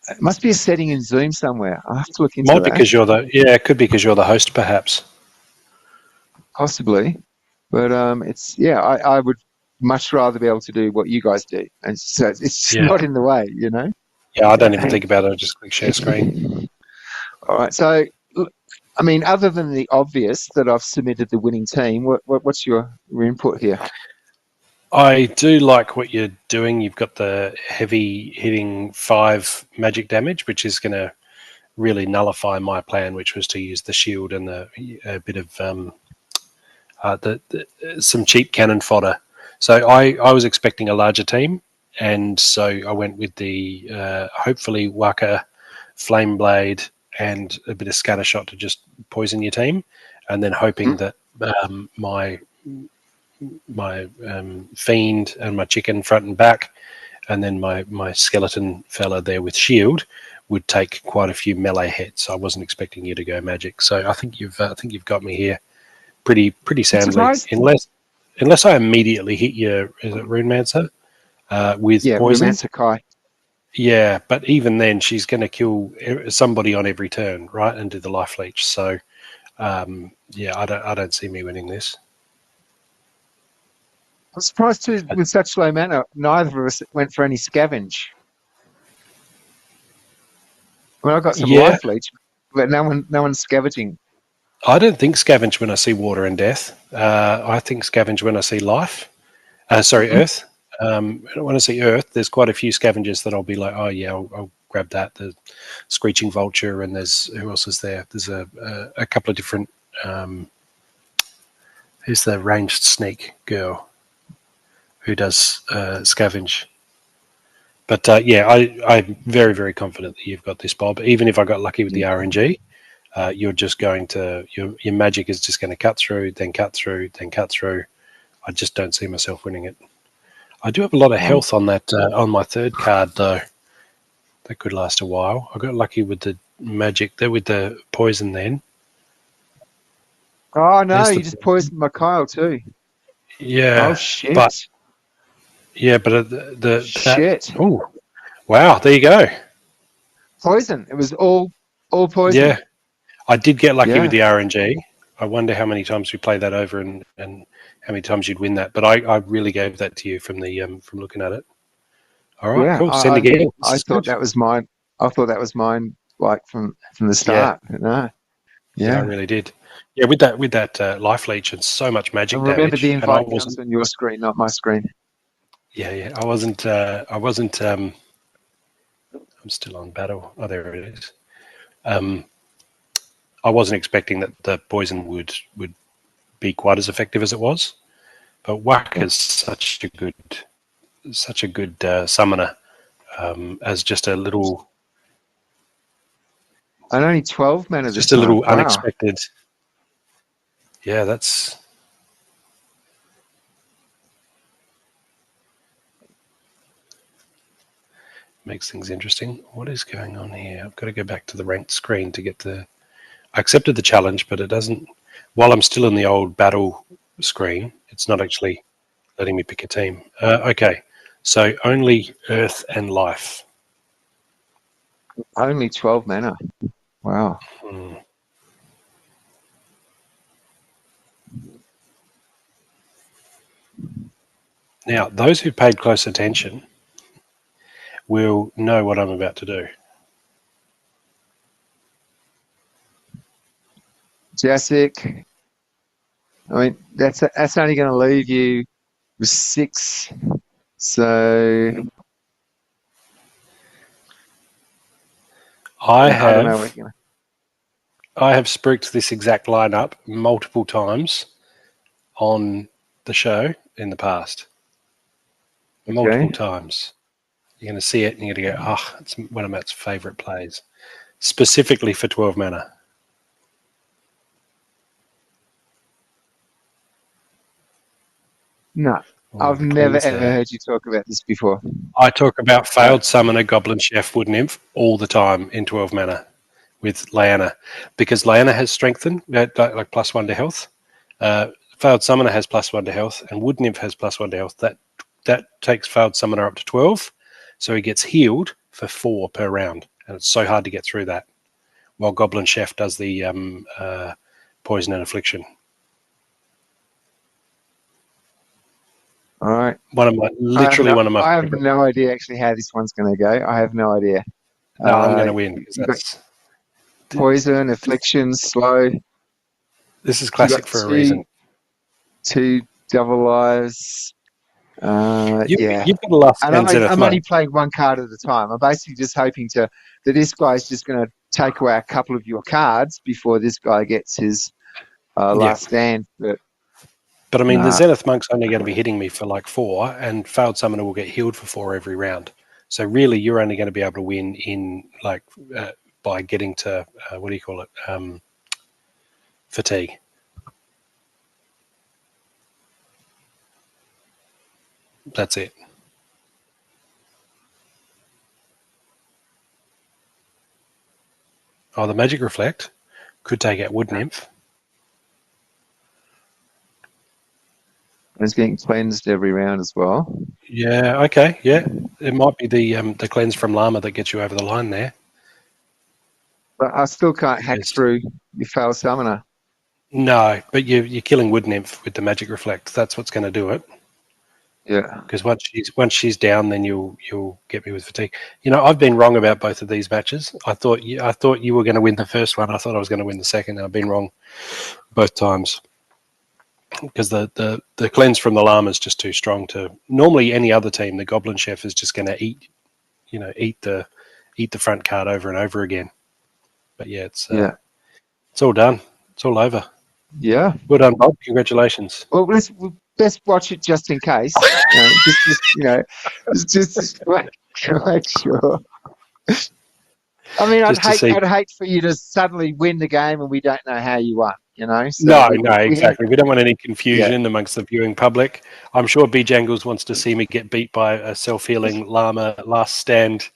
It must be a setting in Zoom somewhere. I'll have to look into Might be that. because it could be because you're the host, perhaps. Possibly. But I would much rather be able to do what you guys do. And so it's just Yeah. not in the way, you know? Yeah, I don't even think about it. I just click share screen. All right. So, I mean, other than the obvious that I've submitted the winning team, what's your input here? I do like what you're doing. You've got the heavy hitting 5 magic damage, which is going to really nullify my plan, which was to use the shield and a bit of some cheap cannon fodder. So I was expecting a larger team, and so I went with the hopefully Waka, Flame Blade, and a bit of scatter shot to just poison your team, and then hoping that my fiend and my chicken front and back, and then my skeleton fella there with shield would take quite a few melee hits. I wasn't expecting you to go magic, so I think you've got me here pretty soundly. Unless I immediately hit your Runemancer with poison. Runemancer Kai. Yeah, but even then, she's going to kill somebody on every turn, right, and do the life leech. So, I don't see me winning this. I'm surprised too, with such low mana, neither of us went for any scavenge. I mean, I got some life leech, but no one's scavenging. I don't think scavenge when I see water and death. I think scavenge when I see life. Earth. When I see earth, there's quite a few scavengers that I'll be like, oh yeah, I'll grab that. The screeching vulture, and who else is there? There's a couple of different. Who's the ranged snake girl who does scavenge? But I'm very, very confident that you've got this, Bob. Even if I got lucky with the RNG, you're just going to your magic is just going to cut through, then cut through, then cut through. I just don't see myself winning it. I do have a lot of health on that on my third card though. That could last a while. I got lucky with the magic there with the poison then. Oh no, you just poisoned my Kyle too. Yeah. Oh shit. But shit. Oh, wow! There you go. Poison. It was all poison. Yeah, I did get lucky with the RNG. I wonder how many times we play that over and how many times you'd win that. But I really gave that to you from looking at it. All right, cool. Send again. I thought that was mine. I thought that was mine, like from the start. Yeah. No. Yeah, I really did. Yeah, with that life leech and so much magic damage. Remember, the invite comes on your screen, not my screen. Yeah. I wasn't. I'm still on battle. Oh, there it is. I wasn't expecting that the poison would be quite as effective as it was, but Whack is such a good summoner as just a little. And only 12 mana. Just a little unexpected. Yeah, that's. Makes things interesting. What is going on here? I've got to go back to the ranked screen to get I accepted the challenge, but it doesn't. While I'm still in the old battle screen, it's not actually letting me pick a team. Okay, so only Earth and Life. Only 12 mana. Wow. Now, those who paid close attention will know what I'm about to do. Jessic. I mean, that's only going to leave you with 6. So I have spruiked this exact lineup multiple times on the show in the past. Multiple times. You're going to see it and you're going to go, it's one of Matt's favourite plays. Specifically for 12 mana. No. I've never ever heard you talk about this before. I talk about failed summoner, Goblin Chef, Wood Nymph all the time in 12 mana with Lyanna. Because Lyanna has strengthened, like +1 to health. Failed summoner has +1 to health, and Wood Nymph has +1 to health. That takes failed summoner up to 12, so he gets healed for 4 per round, and it's so hard to get through that. While Goblin Chef does the poison and affliction. All right. One of my. I have no idea actually how this one's going to go. I have no idea. No, I'm going to win because that's poison, affliction, slow. This is classic for a reason. 2 double lives. You've got a last stand Zenith I'm monk. only playing one card at a time. I'm basically just hoping that this guy's just going to take away a couple of your cards before this guy gets his last stand. But I mean, the Zenith Monk's only going to be hitting me for like 4, and Failed Summoner will get healed for 4 every round. So really, you're only going to be able to win in like by getting to what do you call it? Fatigue. That's it. Oh, the Magic Reflect could take out Wood Nymph. It's getting cleansed every round as well. Yeah, okay, yeah. It might be the cleanse from Llama that gets you over the line there. But I still can't hack through your Failed Summoner. No, but you're killing Wood Nymph with the Magic Reflect. That's what's going to do it. Yeah. Because once she's down, then you'll get me with fatigue. You know, I've been wrong about both of these matches. I thought you were going to win the first one. I thought I was going to win the second. And I've been wrong both times. Because the cleanse from the Llama is just too strong to. Normally, any other team, the Goblin Chef is just going to eat the front card over and over again. But yeah, it's all done. It's all over. Yeah. Well done, Bob. Congratulations. Well, let's best watch it just in case. Just make sure. I mean, I'd hate for you to suddenly win the game and we don't know how you won. So no, exactly. We don't want any confusion amongst the viewing public. I'm sure B Jangles wants to see me get beat by a self-healing Llama last stand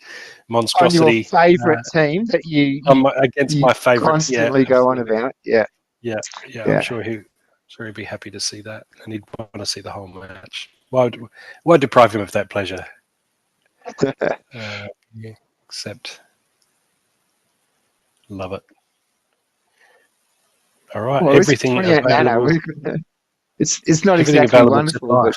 monstrosity. On your favourite team that you against my favourite. Constantly go on about. Yeah. I'm sure he'd be happy to see that, and he'd want to see the whole match. Why deprive him of that pleasure? Except, love it. All right, well, everything available. It's not exactly wonderful.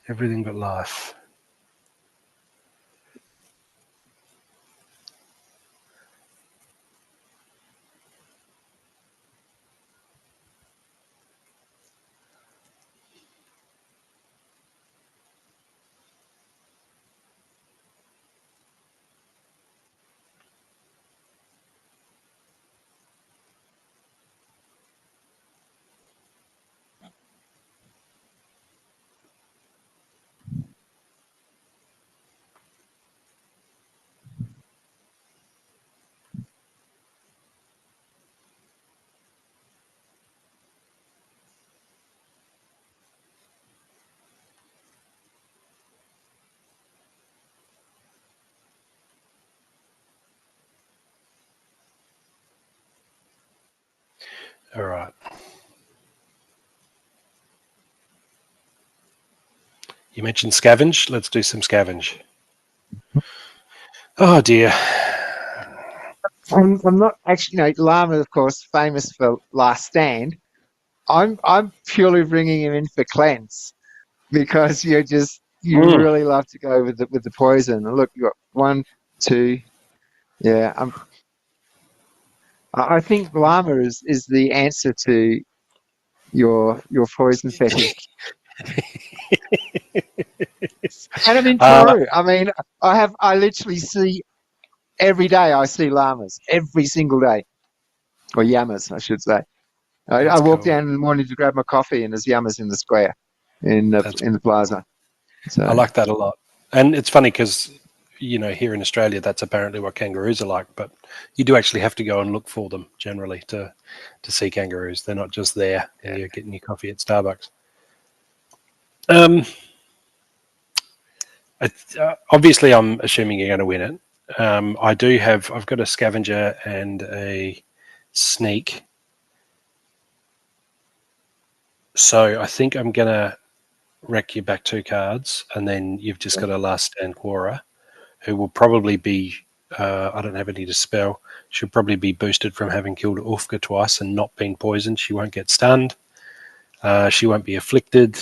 Everything but life. All right. You mentioned scavenge. Let's do some scavenge. Oh dear. I'm not actually. Llama, of course, famous for last stand. I'm purely bringing him in for cleanse because you really love to go with the poison. And look, you got 1, 2. Yeah, I think Llama is the answer to your poison fetish. And I'm in Peru. I mean, I literally see every day. I see llamas every single day, or llamas, I should say. I walk down in the morning to grab my coffee, and there's llamas in the square, in the plaza. So I like that a lot, and it's funny because here in Australia, that's apparently what kangaroos are like, but you do actually have to go and look for them generally to see kangaroos. They're not just there and you're getting your coffee at Starbucks. Obviously, I'm assuming you're going to win it. I've got a scavenger and a sneak. So I think I'm going to wreck your back 2 cards, and then you've just got a last stand Quora, who will probably be, I don't have any to spell, she'll probably be boosted from having killed Ufka twice and not being poisoned. She won't get stunned. She won't be afflicted.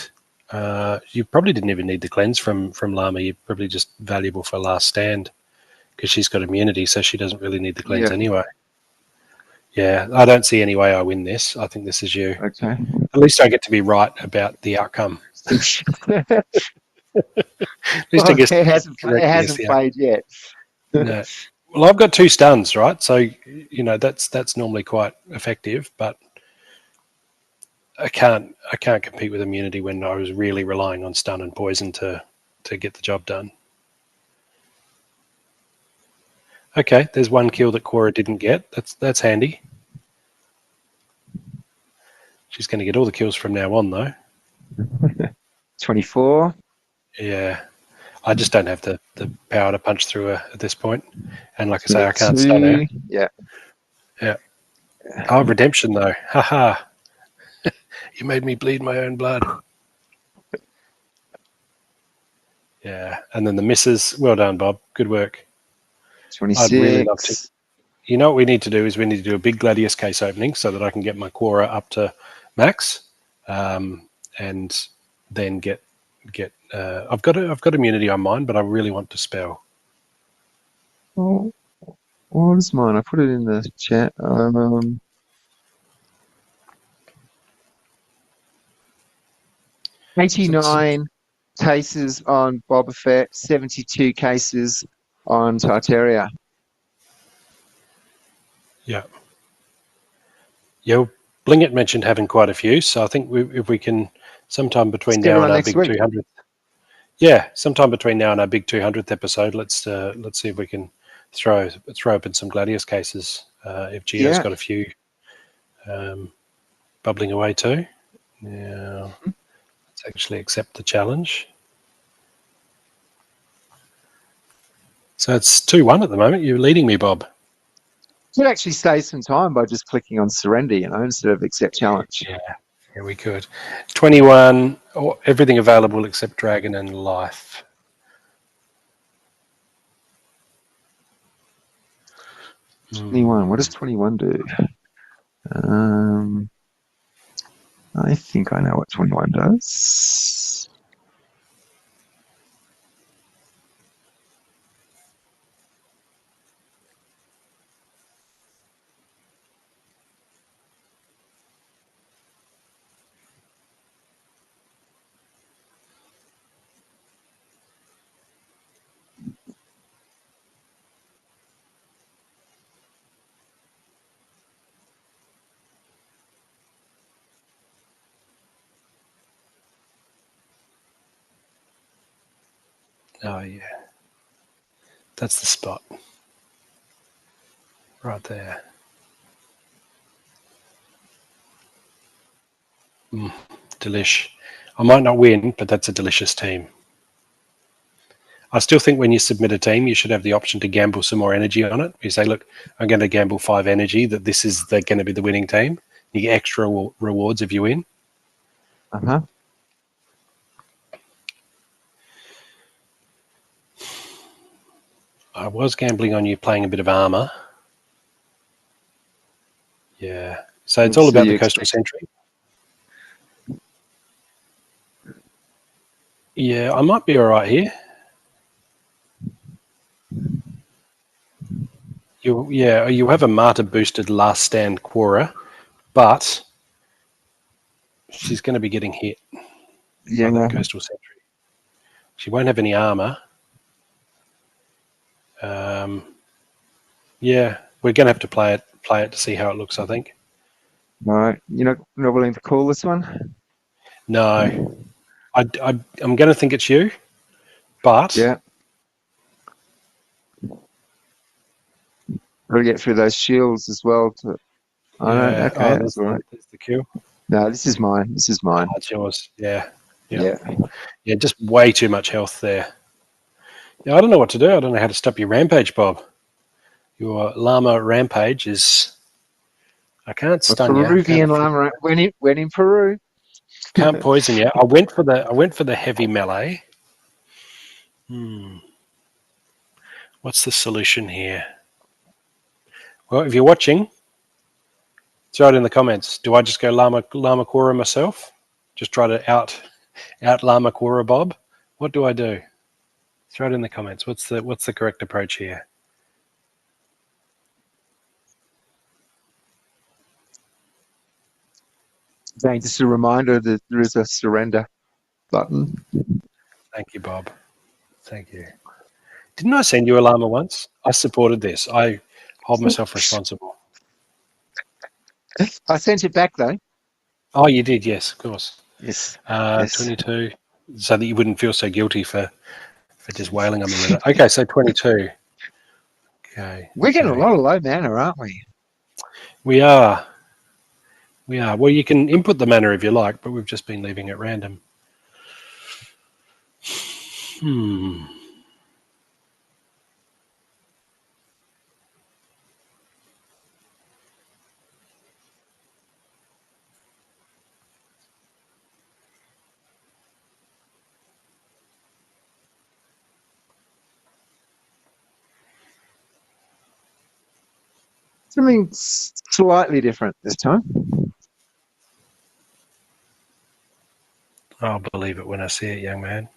You probably didn't even need the cleanse from Llama. You're probably just valuable for last stand because she's got immunity, so she doesn't really need the cleanse anyway. Yeah, I don't see any way I win this. I think this is you. Okay. At least I get to be right about the outcome. At least I guess it hasn't played yet. No. Well, I've got 2 stuns, right? So that's normally quite effective, but I can't compete with immunity when I was really relying on stun and poison to get the job done. Okay, there's 1 kill that Quora didn't get. That's handy. She's going to get all the kills from now on, though. 24. Yeah. I just don't have the power to punch through her at this point. And like I say, I can't stun her. Yeah. Yeah. Oh, redemption, though. Haha. You made me bleed my own blood. Yeah. And then the misses. Well done, Bob. Good work. 26. I'd really love to. You know what we need to do is we need to do a big Gladius case opening so that I can get my Quora up to max, and then get. I've got immunity on mine, but I really want to spell. Oh, what is mine? I put it in the chat. 89 cases on Boba Fett, 72 cases on Tartaria. Yeah. Yeah, Blingit mentioned having quite a few, so I think if we can sometime between now and our big 200th. Yeah, sometime between now and our big 200th episode, let's see if we can throw open some Gladius cases. If Gio's got a few bubbling away too. Now, let's actually accept the challenge. So it's 2-1 at the moment. You're leading me, Bob. You could actually save some time by just clicking on surrender, instead of accept challenge. Yeah, we could. 21, everything available except Dragon and Life. What does 21 do? I think I know what 21 does. Oh, yeah. That's the spot. Right there. Delish. I might not win, but that's a delicious team. I still think when you submit a team, you should have the option to gamble some more energy on it. You say, look, I'm going to gamble 5 energy that this is going to be the winning team. You get extra rewards if you win. Uh-huh. I was gambling on you playing a bit of armor. Yeah. So it's all about the coastal sentry. Yeah, I might be all right here. You have a Marta boosted last stand Quora, but she's going to be getting hit by that coastal sentry. She won't have any armor. Yeah, we're going to have to play it to see how it looks, I think. All right. You're not willing to call this one? No. I'm going to think it's you, but... Yeah. Got to get through those shields as well. Okay, that's all right. There's the kill. No, this is mine. That's yours. Yeah. Yeah, just way too much health there. Yeah, I don't know what to do. I don't know how to stop your rampage, Bob. Your llama rampage is... I can't stun you. Peruvian llama went in Peru. Can't poison you. I went for the heavy melee. What's the solution here? Well, if you're watching, throw it in the comments. Do I just go Llama Kora myself? Just try to out Llama Kora Bob? What do I do? Throw it in the comments. What's the correct approach here? Again, just a reminder that there is a surrender button. Thank you, Bob. Thank you. Didn't I send you a llama once? I supported this. I hold myself responsible. I sent it back though. Oh, you did, yes, of course. Yes. 22, so that you wouldn't feel so guilty for just wailing on me with it. Okay, so 22. Okay. We're getting a lot of low mana, aren't we? We are. Well, you can input the mana if you like, but we've just been leaving it random. Something slightly different this time. I'll believe it when I see it, young man.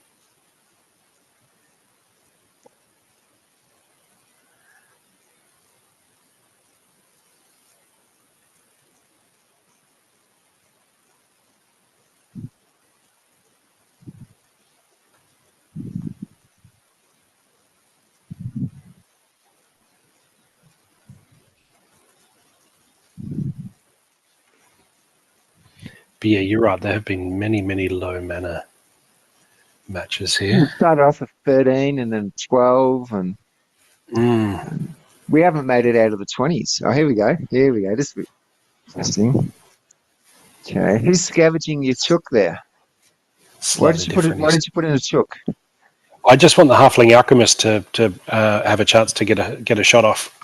But yeah, you're right. There have been many, many low mana matches here. We started off with 13 and then 12, and we haven't made it out of the 20s. Oh, here we go. This is interesting. Okay, who's scavenging your chook there? Why did you put in a chook? I just want the halfling alchemist to have a chance to get a shot off.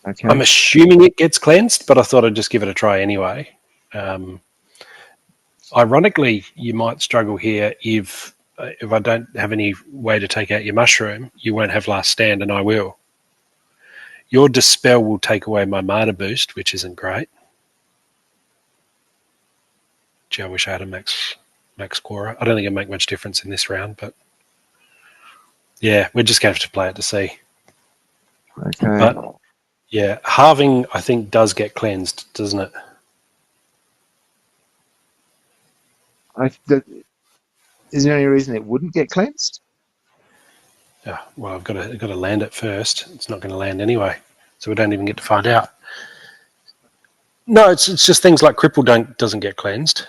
Okay. I'm assuming it gets cleansed, but I thought I'd just give it a try anyway. Ironically, you might struggle here if I don't have any way to take out your mushroom. You won't have last stand, and I will. Your dispel will take away my martyr boost, which isn't great. Gee, I wish I had a max Quora. I don't think it'll make much difference in this round, but yeah, we're just going to have to play it to see. Okay. But yeah, halving, I think, does get cleansed, doesn't it? Is there any reason it wouldn't get cleansed? Yeah, well, I've got to land it first. It's not going to land anyway, so we don't even get to find out. No, it's just things like cripple doesn't get cleansed.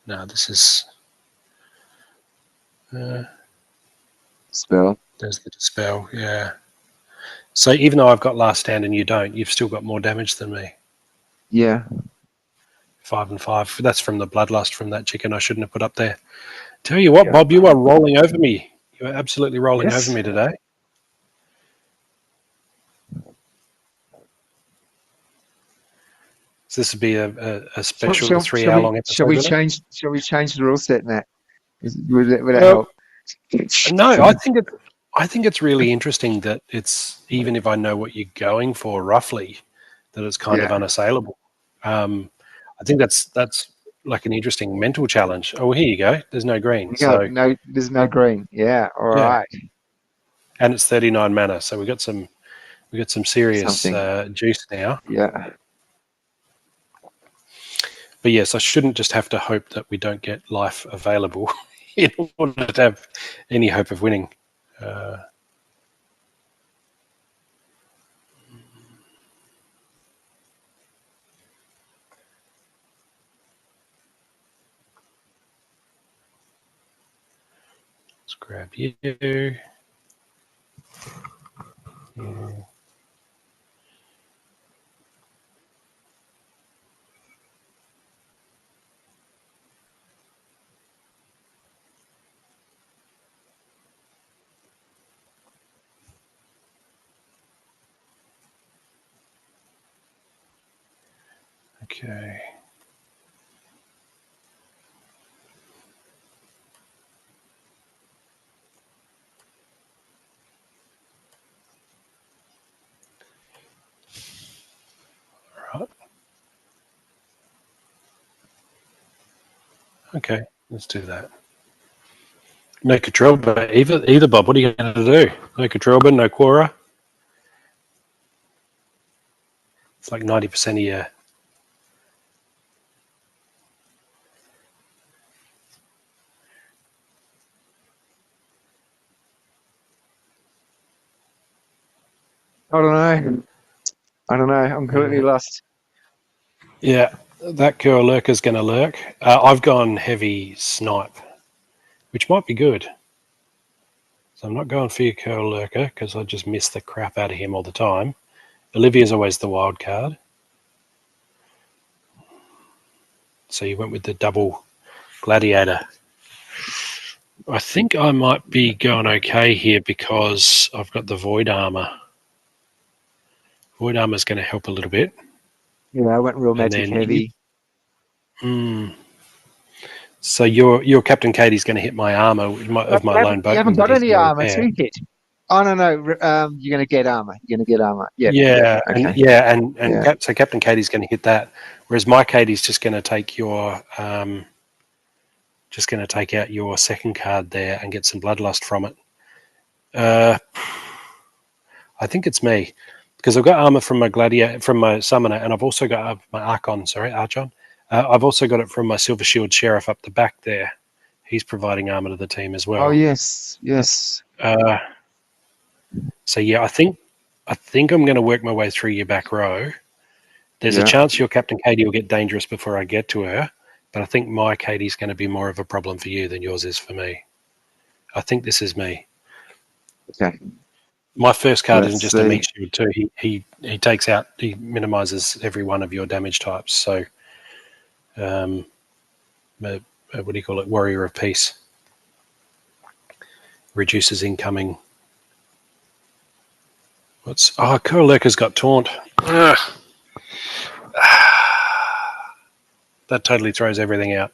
No, this is Spell. There's the dispel, yeah. So even though I've got last stand and you don't, you've still got more damage than me. Yeah. 5 and 5. That's from the bloodlust from that chicken I shouldn't have put up there. Tell you what, Bob, you are rolling over me. You are absolutely rolling over me today. So this would be a special 3-hour-long episode. Shall we change the rule set, Matt? Would that help? No, I think it's really interesting that it's, even if I know what you're going for roughly, that it's kind of unassailable. I think that's like an interesting mental challenge. Oh, here you go. There's no green. There's no green. Yeah. All right. And it's 39 mana, so we got some serious juice now. Yeah. But yes, I shouldn't just have to hope that we don't get life available in order to have any hope of winning. Let's grab you. Yeah. Okay. All right. Okay, let's do that. No Katrelba either, Bob. What are you going to do? No Katrelba, no Quora. It's like 90% of your. I don't know. I'm completely lost. Yeah, that Curl Lurker's going to lurk. I've gone heavy snipe, which might be good. So I'm not going for your Curl Lurker because I just miss the crap out of him all the time. Olivia's always the wild card. So you went with the double gladiator. I think I might be going okay here because I've got the void armor. Void armor is going to help a little bit. Yeah, I went real magic heavy. So your Captain Katie's going to hit my armor of my lone boatman. You haven't got any armor to hit. Oh no! You're going to get armor. You're going to get armor. Yeah. Yeah, okay. and so Captain Katie's going to hit that, whereas my Katie's just going to take your just going to take out your second card there and get some bloodlust from it. I think it's me because I've got armor from my gladiator, from my summoner, and I've also got my Archon. I've also got it from my Silver Shield Sheriff up the back there. He's providing armor to the team as well. Oh yes. So yeah, I think I'm going to work my way through your back row. There's a chance your Captain Katie will get dangerous before I get to her, but I think my Katie's going to be more of a problem for you than yours is for me. I think this is me. Okay. My first card isn't just a meat shield too. He minimizes every one of your damage types. So, what do you call it? Warrior of Peace. Reduces incoming. Curl Lurker's got taunt. That totally throws everything out.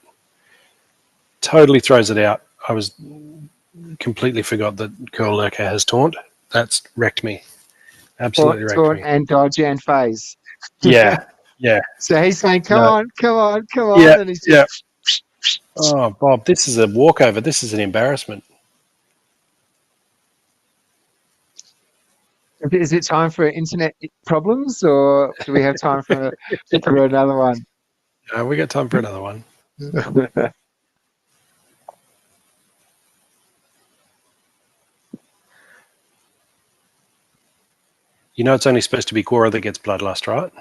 Totally throws it out. I was completely forgot that Curl Lurker has taunt. That's wrecked me. Absolutely wrecked me. And dodge and phase. Yeah. So he's saying, come on. Yeah, and he's just... Oh, Bob, this is a walkover. This is an embarrassment. Is it time for internet problems, or do we have time for another one? We got time for another one. You know it's only supposed to be Quora that gets bloodlust, right?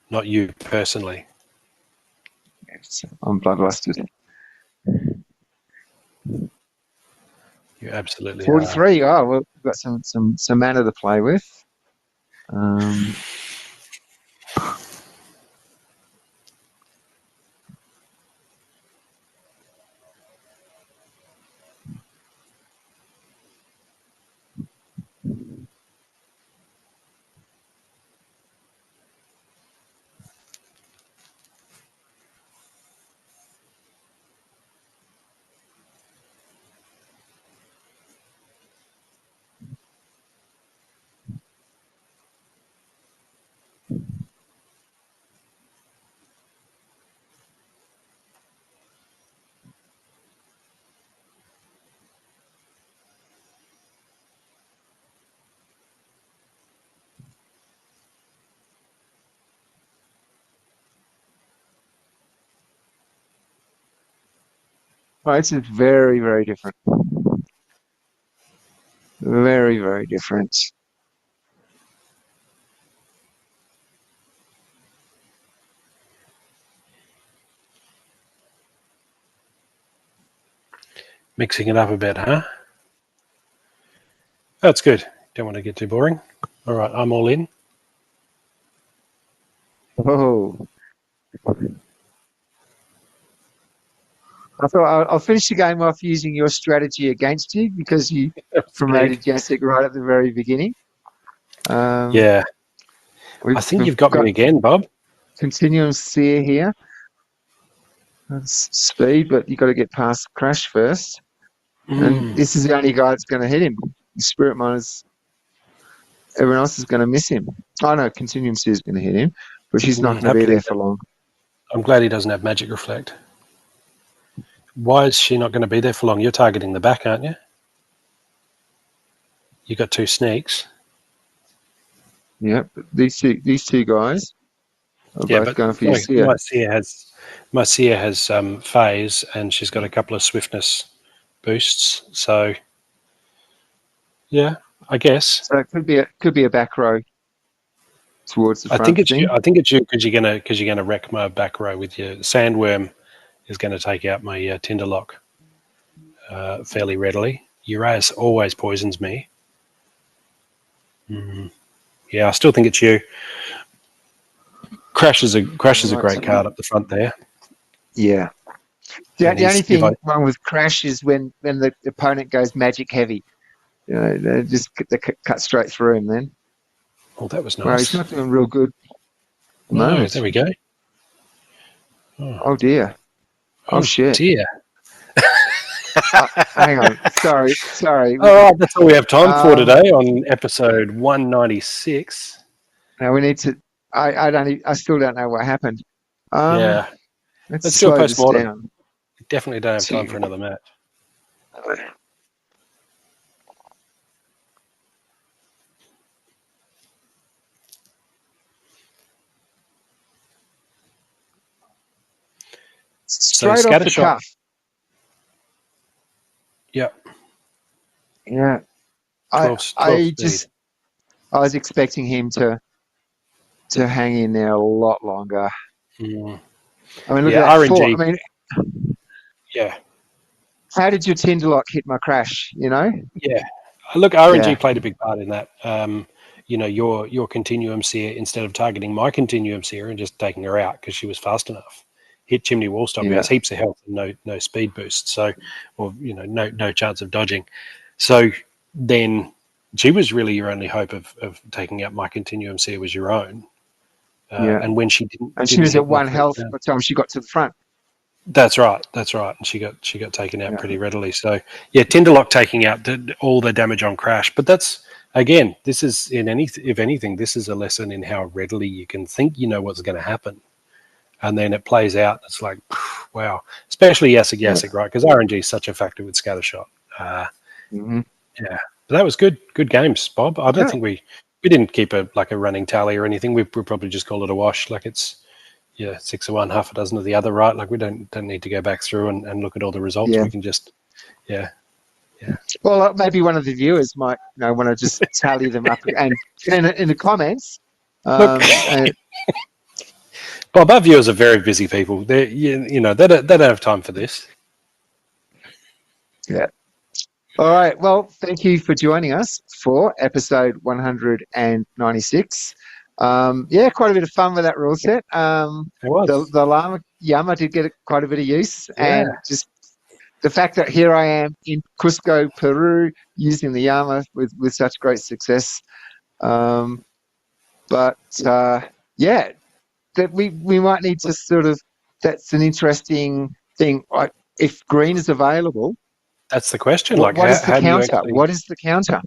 Not you personally. Yes, I'm bloodlusted. You absolutely 43. Are. Oh, well, we've got some mana to play with. Well, it's very, very different. Very, very different. Mixing it up a bit, huh? That's good. Don't want to get too boring. All right, I'm all in. Oh. I thought I'll finish the game off using your strategy against you because you promoted Jacek right at the very beginning. Yeah. I think we've you've got got me again, Bob. Continuum Seer here. That's speed, but you've got to get past Crash first. And this is the only guy that's going to hit him. The Spirit Miners, everyone else is going to miss him. Oh, no, Continuum Seer is going to hit him, but she's not going to be there for long. I'm glad he doesn't have Magic Reflect. Why is she not going to be there for long? You're targeting the back, aren't you? You got 2 sneaks. Yeah, but these two guys are both going for your Seer. My Seer has phase, and she's got a couple of swiftness boosts. So, yeah, I guess. So it could be a back row towards the front. I think it's you because you're gonna wreck my back row with your Sandworm. Is going to take out my Tinderlock fairly readily. Uraeus always poisons me. Yeah, I still think it's you. Crash is a great card up the front there. Yeah. The only thing wrong with Crash is when the opponent goes magic heavy. You know, they cut straight through him then. Oh, that was nice. Well, he's not doing real good. No, there we go. Oh dear. Oh shit. Dear. Hang on. Sorry. All right, that's all we have time for today on episode 196. Now we need to. I still don't know what happened. Yeah. Let's do a post-mortem. Definitely don't have time for another match. Straight off the cuff. Yep. Yeah. I was expecting him to hang in there a lot longer. Mm. I mean, look at that. RNG. I mean, yeah. How did your Tinderlock hit my Crash? You know. Yeah. Look, RNG played a big part in that. Your Continuum Seer, instead of targeting my Continuum Seer and just taking her out because she was fast enough, hit Chimney Wallstop. He has heaps of health and no speed boost, so no chance of dodging. So then she was really your only hope of taking out my Continuum Seer was your own. And when she didn't, she was at 1 health by the time she got to the front. That's right. And she got taken out pretty readily. So yeah, Tinderlock taking out all the damage on Crash. But that's again, this is if anything, this is a lesson in how readily you can think you know what's going to happen, and then it plays out. It's like wow, especially Yasik, right? Because RNG is such a factor with Scattershot. Yeah, but that was good games, Bob. I don't think we didn't keep a running tally or anything. We probably just call it a wash. Like it's 6 of one, half a dozen of the other, right? Like we don't need to go back through and look at all the results. We can just Well, maybe one of the viewers might want to just tally them up and in the comments. Bob, our viewers are very busy people. They don't have time for this. Yeah. All right. Well, thank you for joining us for episode 196. Quite a bit of fun with that rule set. It was. The Llama Yama did get quite a bit of use, and just the fact that here I am in Cusco, Peru, using the Yama with such great success. That we might need to sort of. That's an interesting thing. Like if green is available. That's the question. What is the counter? What is the counter?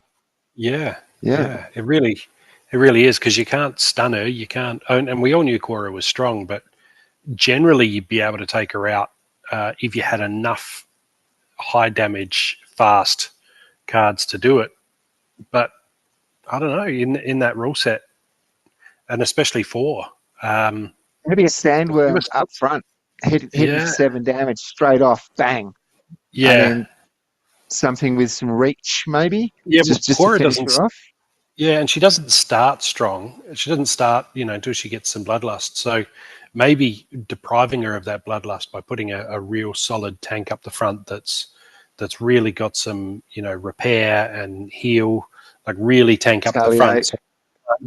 Yeah. It really is because you can't stun her. You can't. And we all knew Cora was strong, but generally you'd be able to take her out if you had enough high damage, fast cards to do it. But I don't know in that rule set, and especially 4. Maybe a Sandworm up front, hit with 7 damage straight off, bang. Yeah. And then something with some reach, maybe. Yeah, just to finish her off. Yeah, and she doesn't start strong. She doesn't start, until she gets some bloodlust. So maybe depriving her of that bloodlust by putting a real solid tank up the front that's really got some, repair and heal, like really tank up the front. So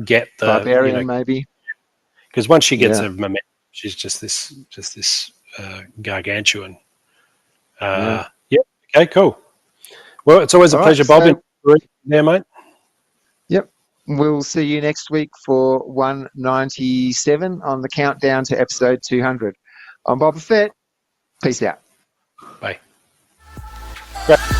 get the Barbarian maybe. Because once she gets a momentum, she's just this gargantuan. Okay, cool. Well, it's always a pleasure, Bob. There, mate. Yep. We'll see you next week for 197 on the countdown to episode 200. I'm Boba Fett. Peace out. Bye. Right.